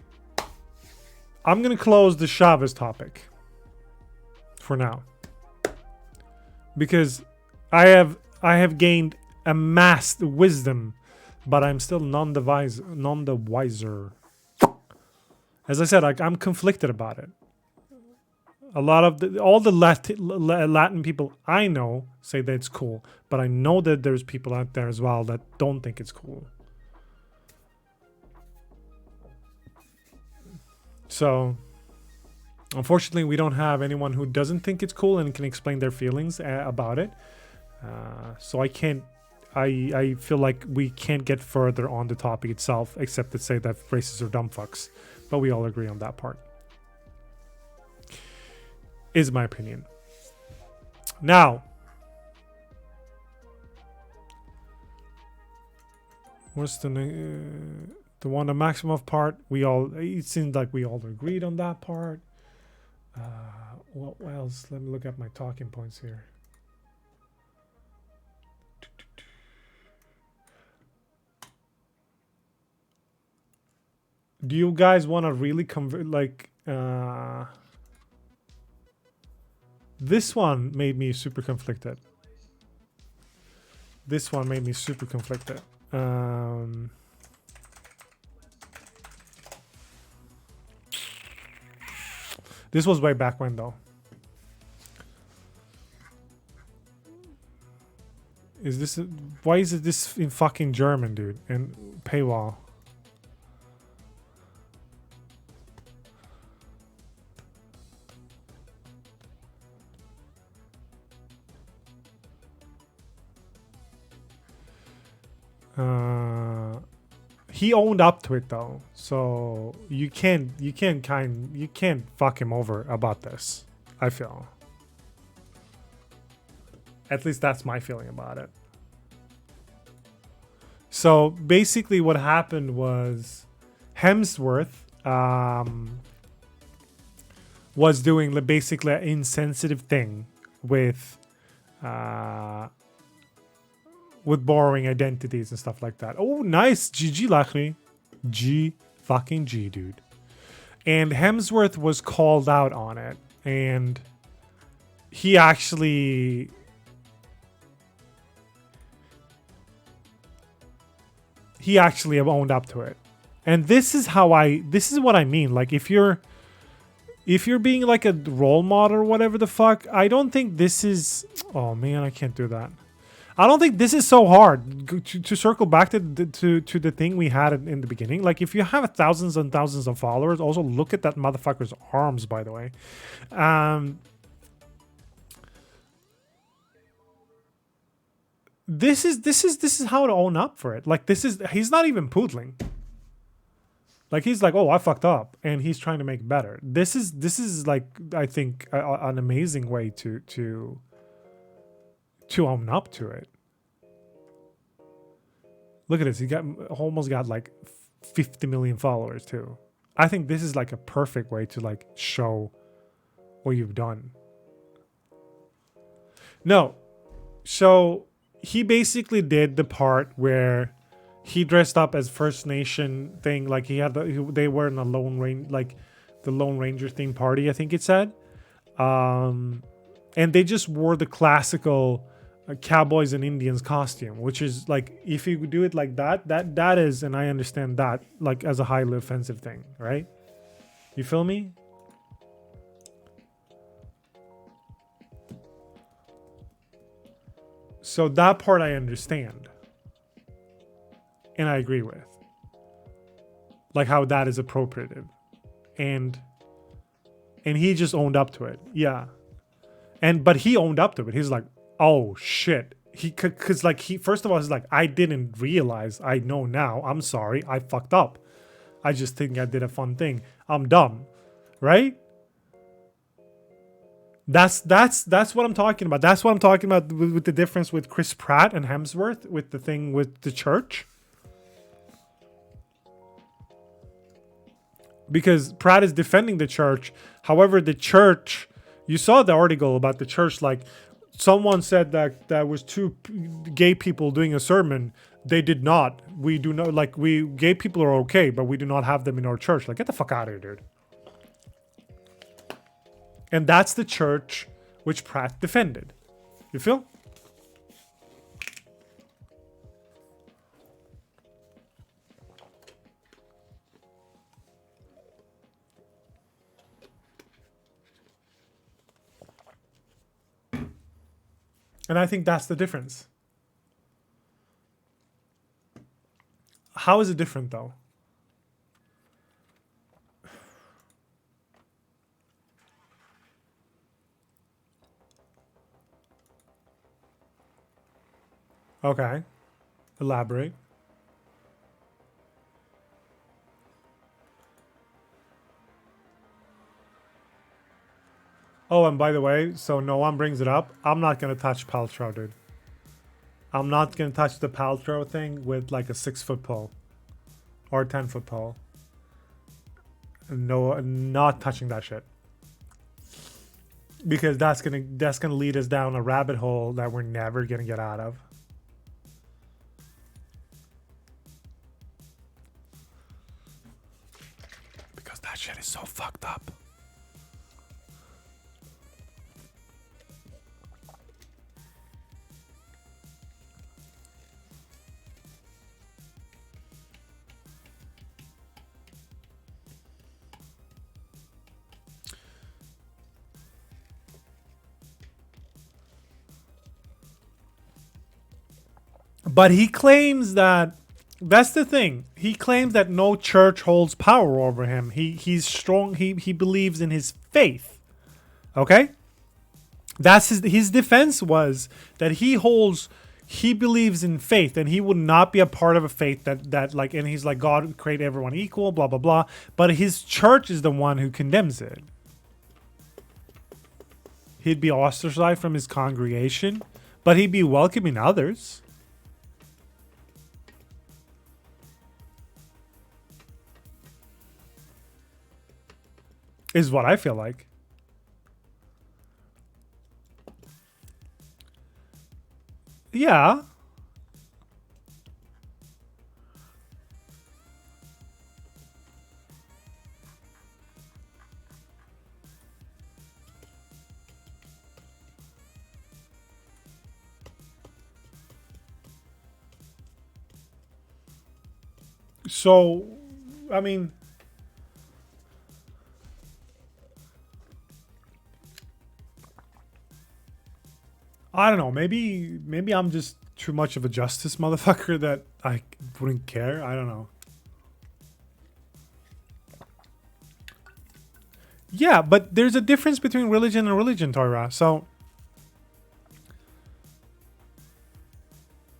I'm going to close the Chavez topic for now, because I have gained amassed wisdom, but I'm still none the wiser. As I said, I'm conflicted about it. A lot of all the Latin people I know say that it's cool, but I know that there's people out there as well that don't think it's cool. So, unfortunately, we don't have anyone who doesn't think it's cool and can explain their feelings about it. So I can't. I feel like we can't get further on the topic itself, except to say that racists are dumb fucks. But we all agree on that part. Is my opinion. Now, what's the one, the Maximoff part? It seems like we all agreed on that part. What else? Let me look at my talking points here. Do you guys want to really convert, like, this one made me super conflicted. This one made me super conflicted. This was way back when, though. Is this... why is it this in fucking German, dude? And paywall. He owned up to it though, so you can't fuck him over about this. I feel. At least that's my feeling about it. So basically, what happened was Hemsworth was doing basically an insensitive thing with borrowing identities and stuff like that. Oh, nice. GG, Lachri. G fucking G, dude. And Hemsworth was called out on it. And he actually... owned up to it. And this is what I mean. Like, if you're being like a role model or whatever the fuck, I don't think this is... Oh, man, I can't do that. I don't think this is so hard to circle back to the thing we had in the beginning. Like, if you have thousands and thousands of followers, also look at that motherfucker's arms, by the way. This is how to own up for it. Like, he's not even poodling. Like, he's like, oh, I fucked up, and he's trying to make it better. This is like, I think, an amazing way to own up to it. Look at this. He almost got like 50 million followers too. I think this is like a perfect way to like show what you've done. No. So he basically did the part where he dressed up as First Nation thing. Like they were in a the Lone Ranger theme party, I think it said. And they just wore the classical cowboys and Indians costume, which is like, if you do it like that is, and I understand that like as a highly offensive thing, right? You feel me? So that part I understand, and I agree with, like how that is appropriative, and he just owned up to it, yeah. But he owned up to it. He's like, oh shit. Cause like first of all, he's like, I didn't realize. I know now. I'm sorry. I fucked up. I just think I did a fun thing. I'm dumb, right? That's what I'm talking about. That's what I'm talking about with the difference with Chris Pratt and Hemsworth with the thing with the church. Because Pratt is defending the church. However, the church, you saw the article about the church, like, someone said that there was two gay people doing a sermon. They did not. We do not, like, gay people are okay, but we do not have them in our church. Like, get the fuck out of here, dude. And that's the church which Pratt defended. You feel? And I think that's the difference. How is it different, though? Okay. Elaborate. Oh, and by the way, so no one brings it up. I'm not going to touch Paltrow, dude. I'm not going to touch the Paltrow thing with like a 6-foot pole. Or a 10-foot pole. No, not touching that shit. Because that's gonna lead us down a rabbit hole that we're never gonna get out of. Because that shit is so fucked up. But he claims that's the thing. He claims that no church holds power over him. He's strong. He believes in his faith. Okay? That's his defense was that he believes in faith, and he would not be a part of a faith that like, and he's like, God created everyone equal, blah blah blah. But his church is the one who condemns it. He'd be ostracized from his congregation, but he'd be welcoming others. Is what I feel like. Yeah. So, I mean, I don't know. Maybe I'm just too much of a justice motherfucker that I wouldn't care. I don't know. Yeah, but there's a difference between religion and religion, Torah. So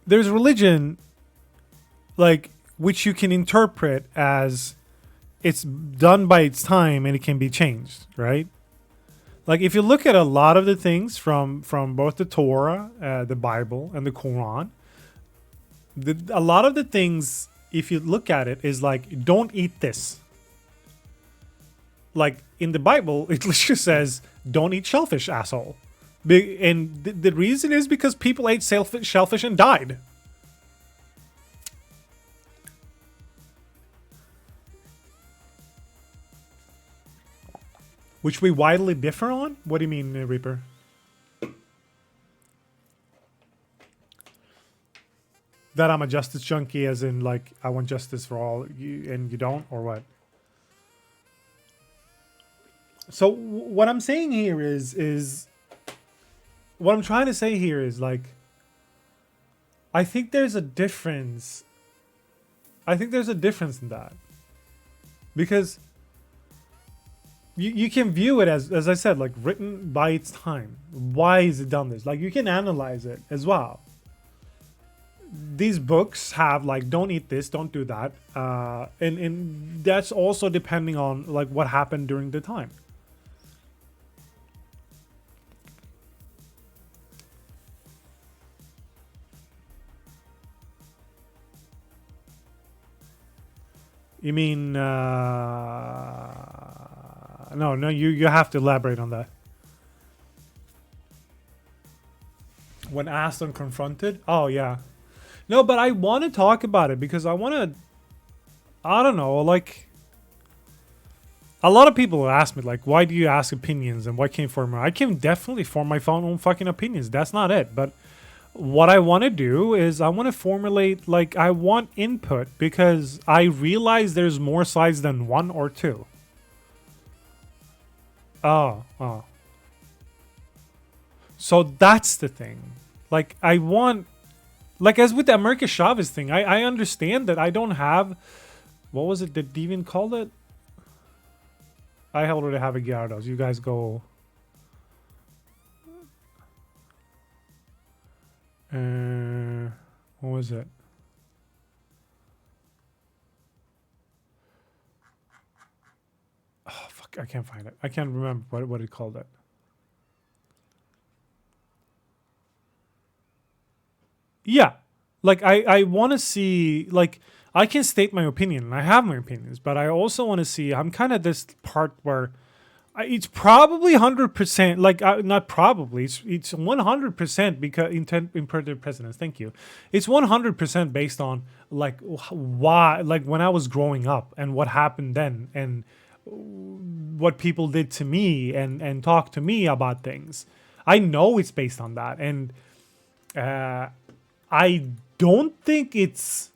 there's religion, like, which you can interpret as it's done by its time and it can be changed, right? Like, if you look at a lot of the things from both the Torah, the Bible, and the Quran, a lot of the things, if you look at it, is like, don't eat this. Like, in the Bible, it literally says, don't eat shellfish, asshole. And the reason is because people ate shellfish and died. Which we widely differ on? What do you mean, Reaper? That I'm a justice junkie, as in, like, I want justice for all, and you don't, or what? So what I'm saying here is what I'm trying to say here is, like, I think there's a difference. I think there's a difference in that. Because you can view it as I said, like, written by its time. Why is it done this? Like, you can analyze it as well. These books have, like, don't eat this, don't do that. And that's also depending on, like, what happened during the time. You mean, no, you have to elaborate on that. When asked and confronted? Oh, yeah. No, but I want to talk about it because I want to, I don't know, like, a lot of people ask me, like, why do you ask opinions and why can't you form? I can definitely form my own fucking opinions. That's not it. But what I want to do is I want to formulate, like, I want input because I realize there's more sides than one or two. Oh. So that's the thing. Like, I want, like, as with the America Chavez thing, I understand that I don't have, what was it that Deviant called it? I already have a Gyarados. You guys go. What was it? Oh, fuck, I can't find it. I can't remember what it called it. Yeah. Like, I want to see, like, I can state my opinion, and I have my opinions, but I also want to see, I'm kind of this part where it's probably 100%, like, not probably, it's 100% because imperative precedence. Thank you. It's 100% based on, like, why, like, when I was growing up and what happened then and what people did to me and talk to me about things. I know it's based on that. And I don't think it's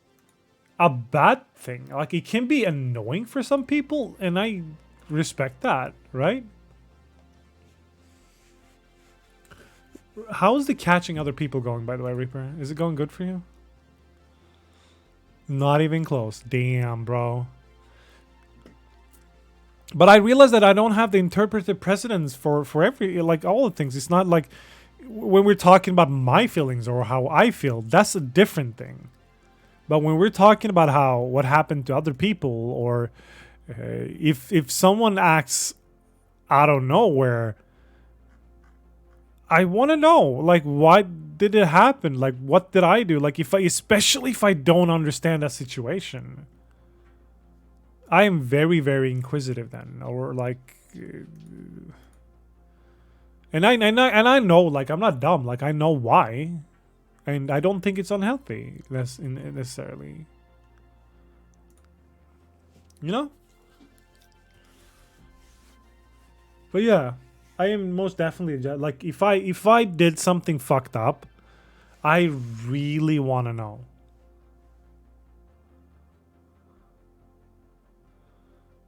a bad thing. Like, it can be annoying for some people, and I respect that, right? How's the catching other people going, by the way, Reaper? Is it going good for you? Not even close. Damn, bro. But I realize that I don't have the interpretive precedence for every, like, all the things. It's not like when we're talking about my feelings or how I feel, that's a different thing. But when we're talking about what happened to other people, or if someone acts out of nowhere, I want to know, like, why did it happen? Like, what did I do? Like, especially if I don't understand that situation, I am very, very inquisitive then, or like, and I know, like, I'm not dumb. Like, I know why. And I don't think it's unhealthy necessarily. You know? But yeah, I am most definitely, like, if I did something fucked up, I really want to know.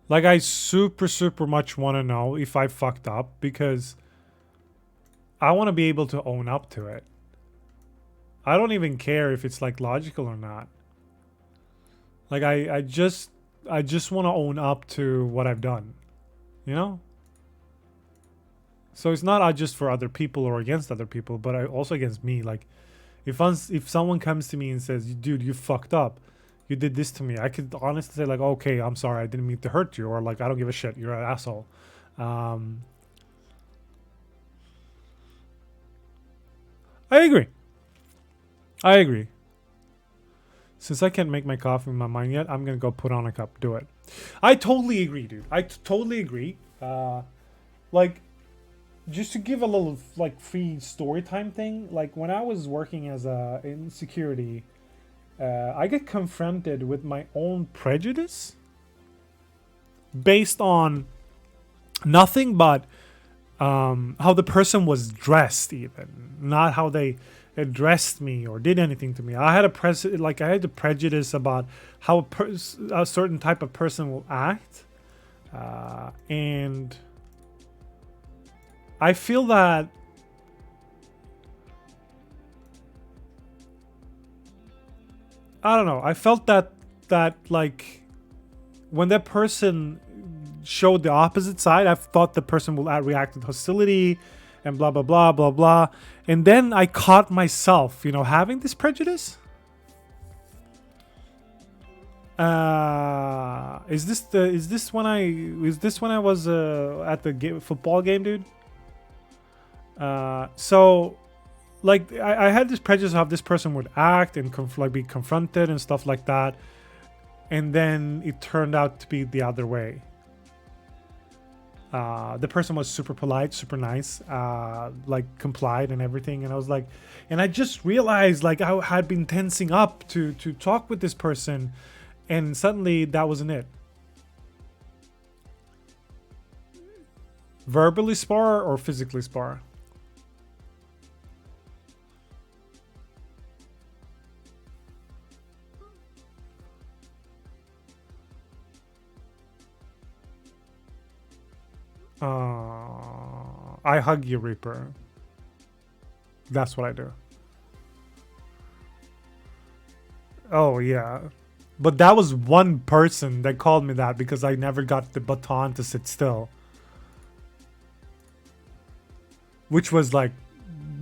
Like, I super, super much want to know if I fucked up, because I want to be able to own up to it. I don't even care if it's like logical or not. Like I just want to own up to what I've done. You know? So it's not just for other people or against other people, but also against me. Like if someone comes to me and says, "Dude, you fucked up. You did this to me," I could honestly say like, "Okay, I'm sorry. I didn't mean to hurt you," or like, "I don't give a shit. You're an asshole." I agree. I agree. Since I can't make my coffee in my mind yet, I'm gonna go put on a cup. Do it. I totally agree, dude. I totally agree. Like, just to give a little like free story time thing. Like when I was working as in security, I get confronted with my own prejudice based on nothing but how the person was dressed, even not how they addressed me or did anything to me. I had the prejudice about how a certain type of person will act, and I feel that I don't know. I felt that like when that person showed the opposite side, I thought the person will react with hostility and blah blah blah blah blah. And then I caught myself, having this prejudice. Is this when I was at the football game, dude? So like I had this prejudice of how this person would act and be confronted and stuff like that, and then it turned out to be the other way. The person was super polite, super nice, like complied and everything, and I was like, and I just realized like I had been tensing up to talk with this person, and suddenly that wasn't it. Verbally spar or physically spar? I hug you, Reaper. That's what I do. Oh, yeah. But that was one person that called me that because I never got the baton to sit still. Which was like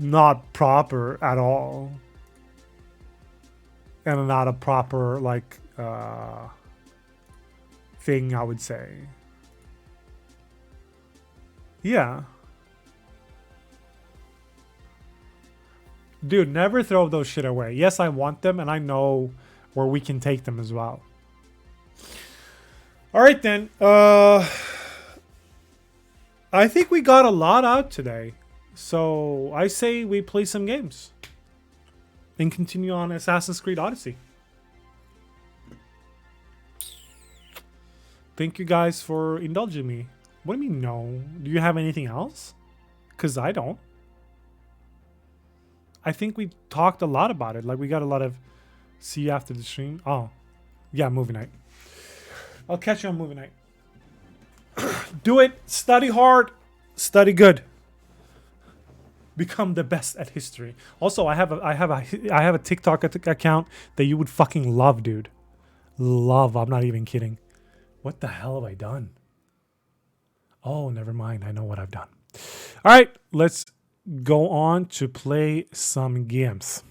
not proper at all. And not a proper like thing, I would say. Yeah. Dude, never throw those shit away. Yes, I want them, and I know where we can take them as well. All right, then. I think we got a lot out today. So I say we play some games. And continue on Assassin's Creed Odyssey. Thank you guys for indulging me. What do you mean, no? Do you have anything else? Because I don't. I think we talked a lot about it. Like, we got a lot of... See you after the stream. Oh. Yeah, movie night. I'll catch you on movie night. Do it. Study hard. Study good. Become the best at history. Also, I have a TikTok account that you would fucking love, dude. Love. I'm not even kidding. What the hell have I done? Oh, never mind. I know what I've done. All right, let's go on to play some games.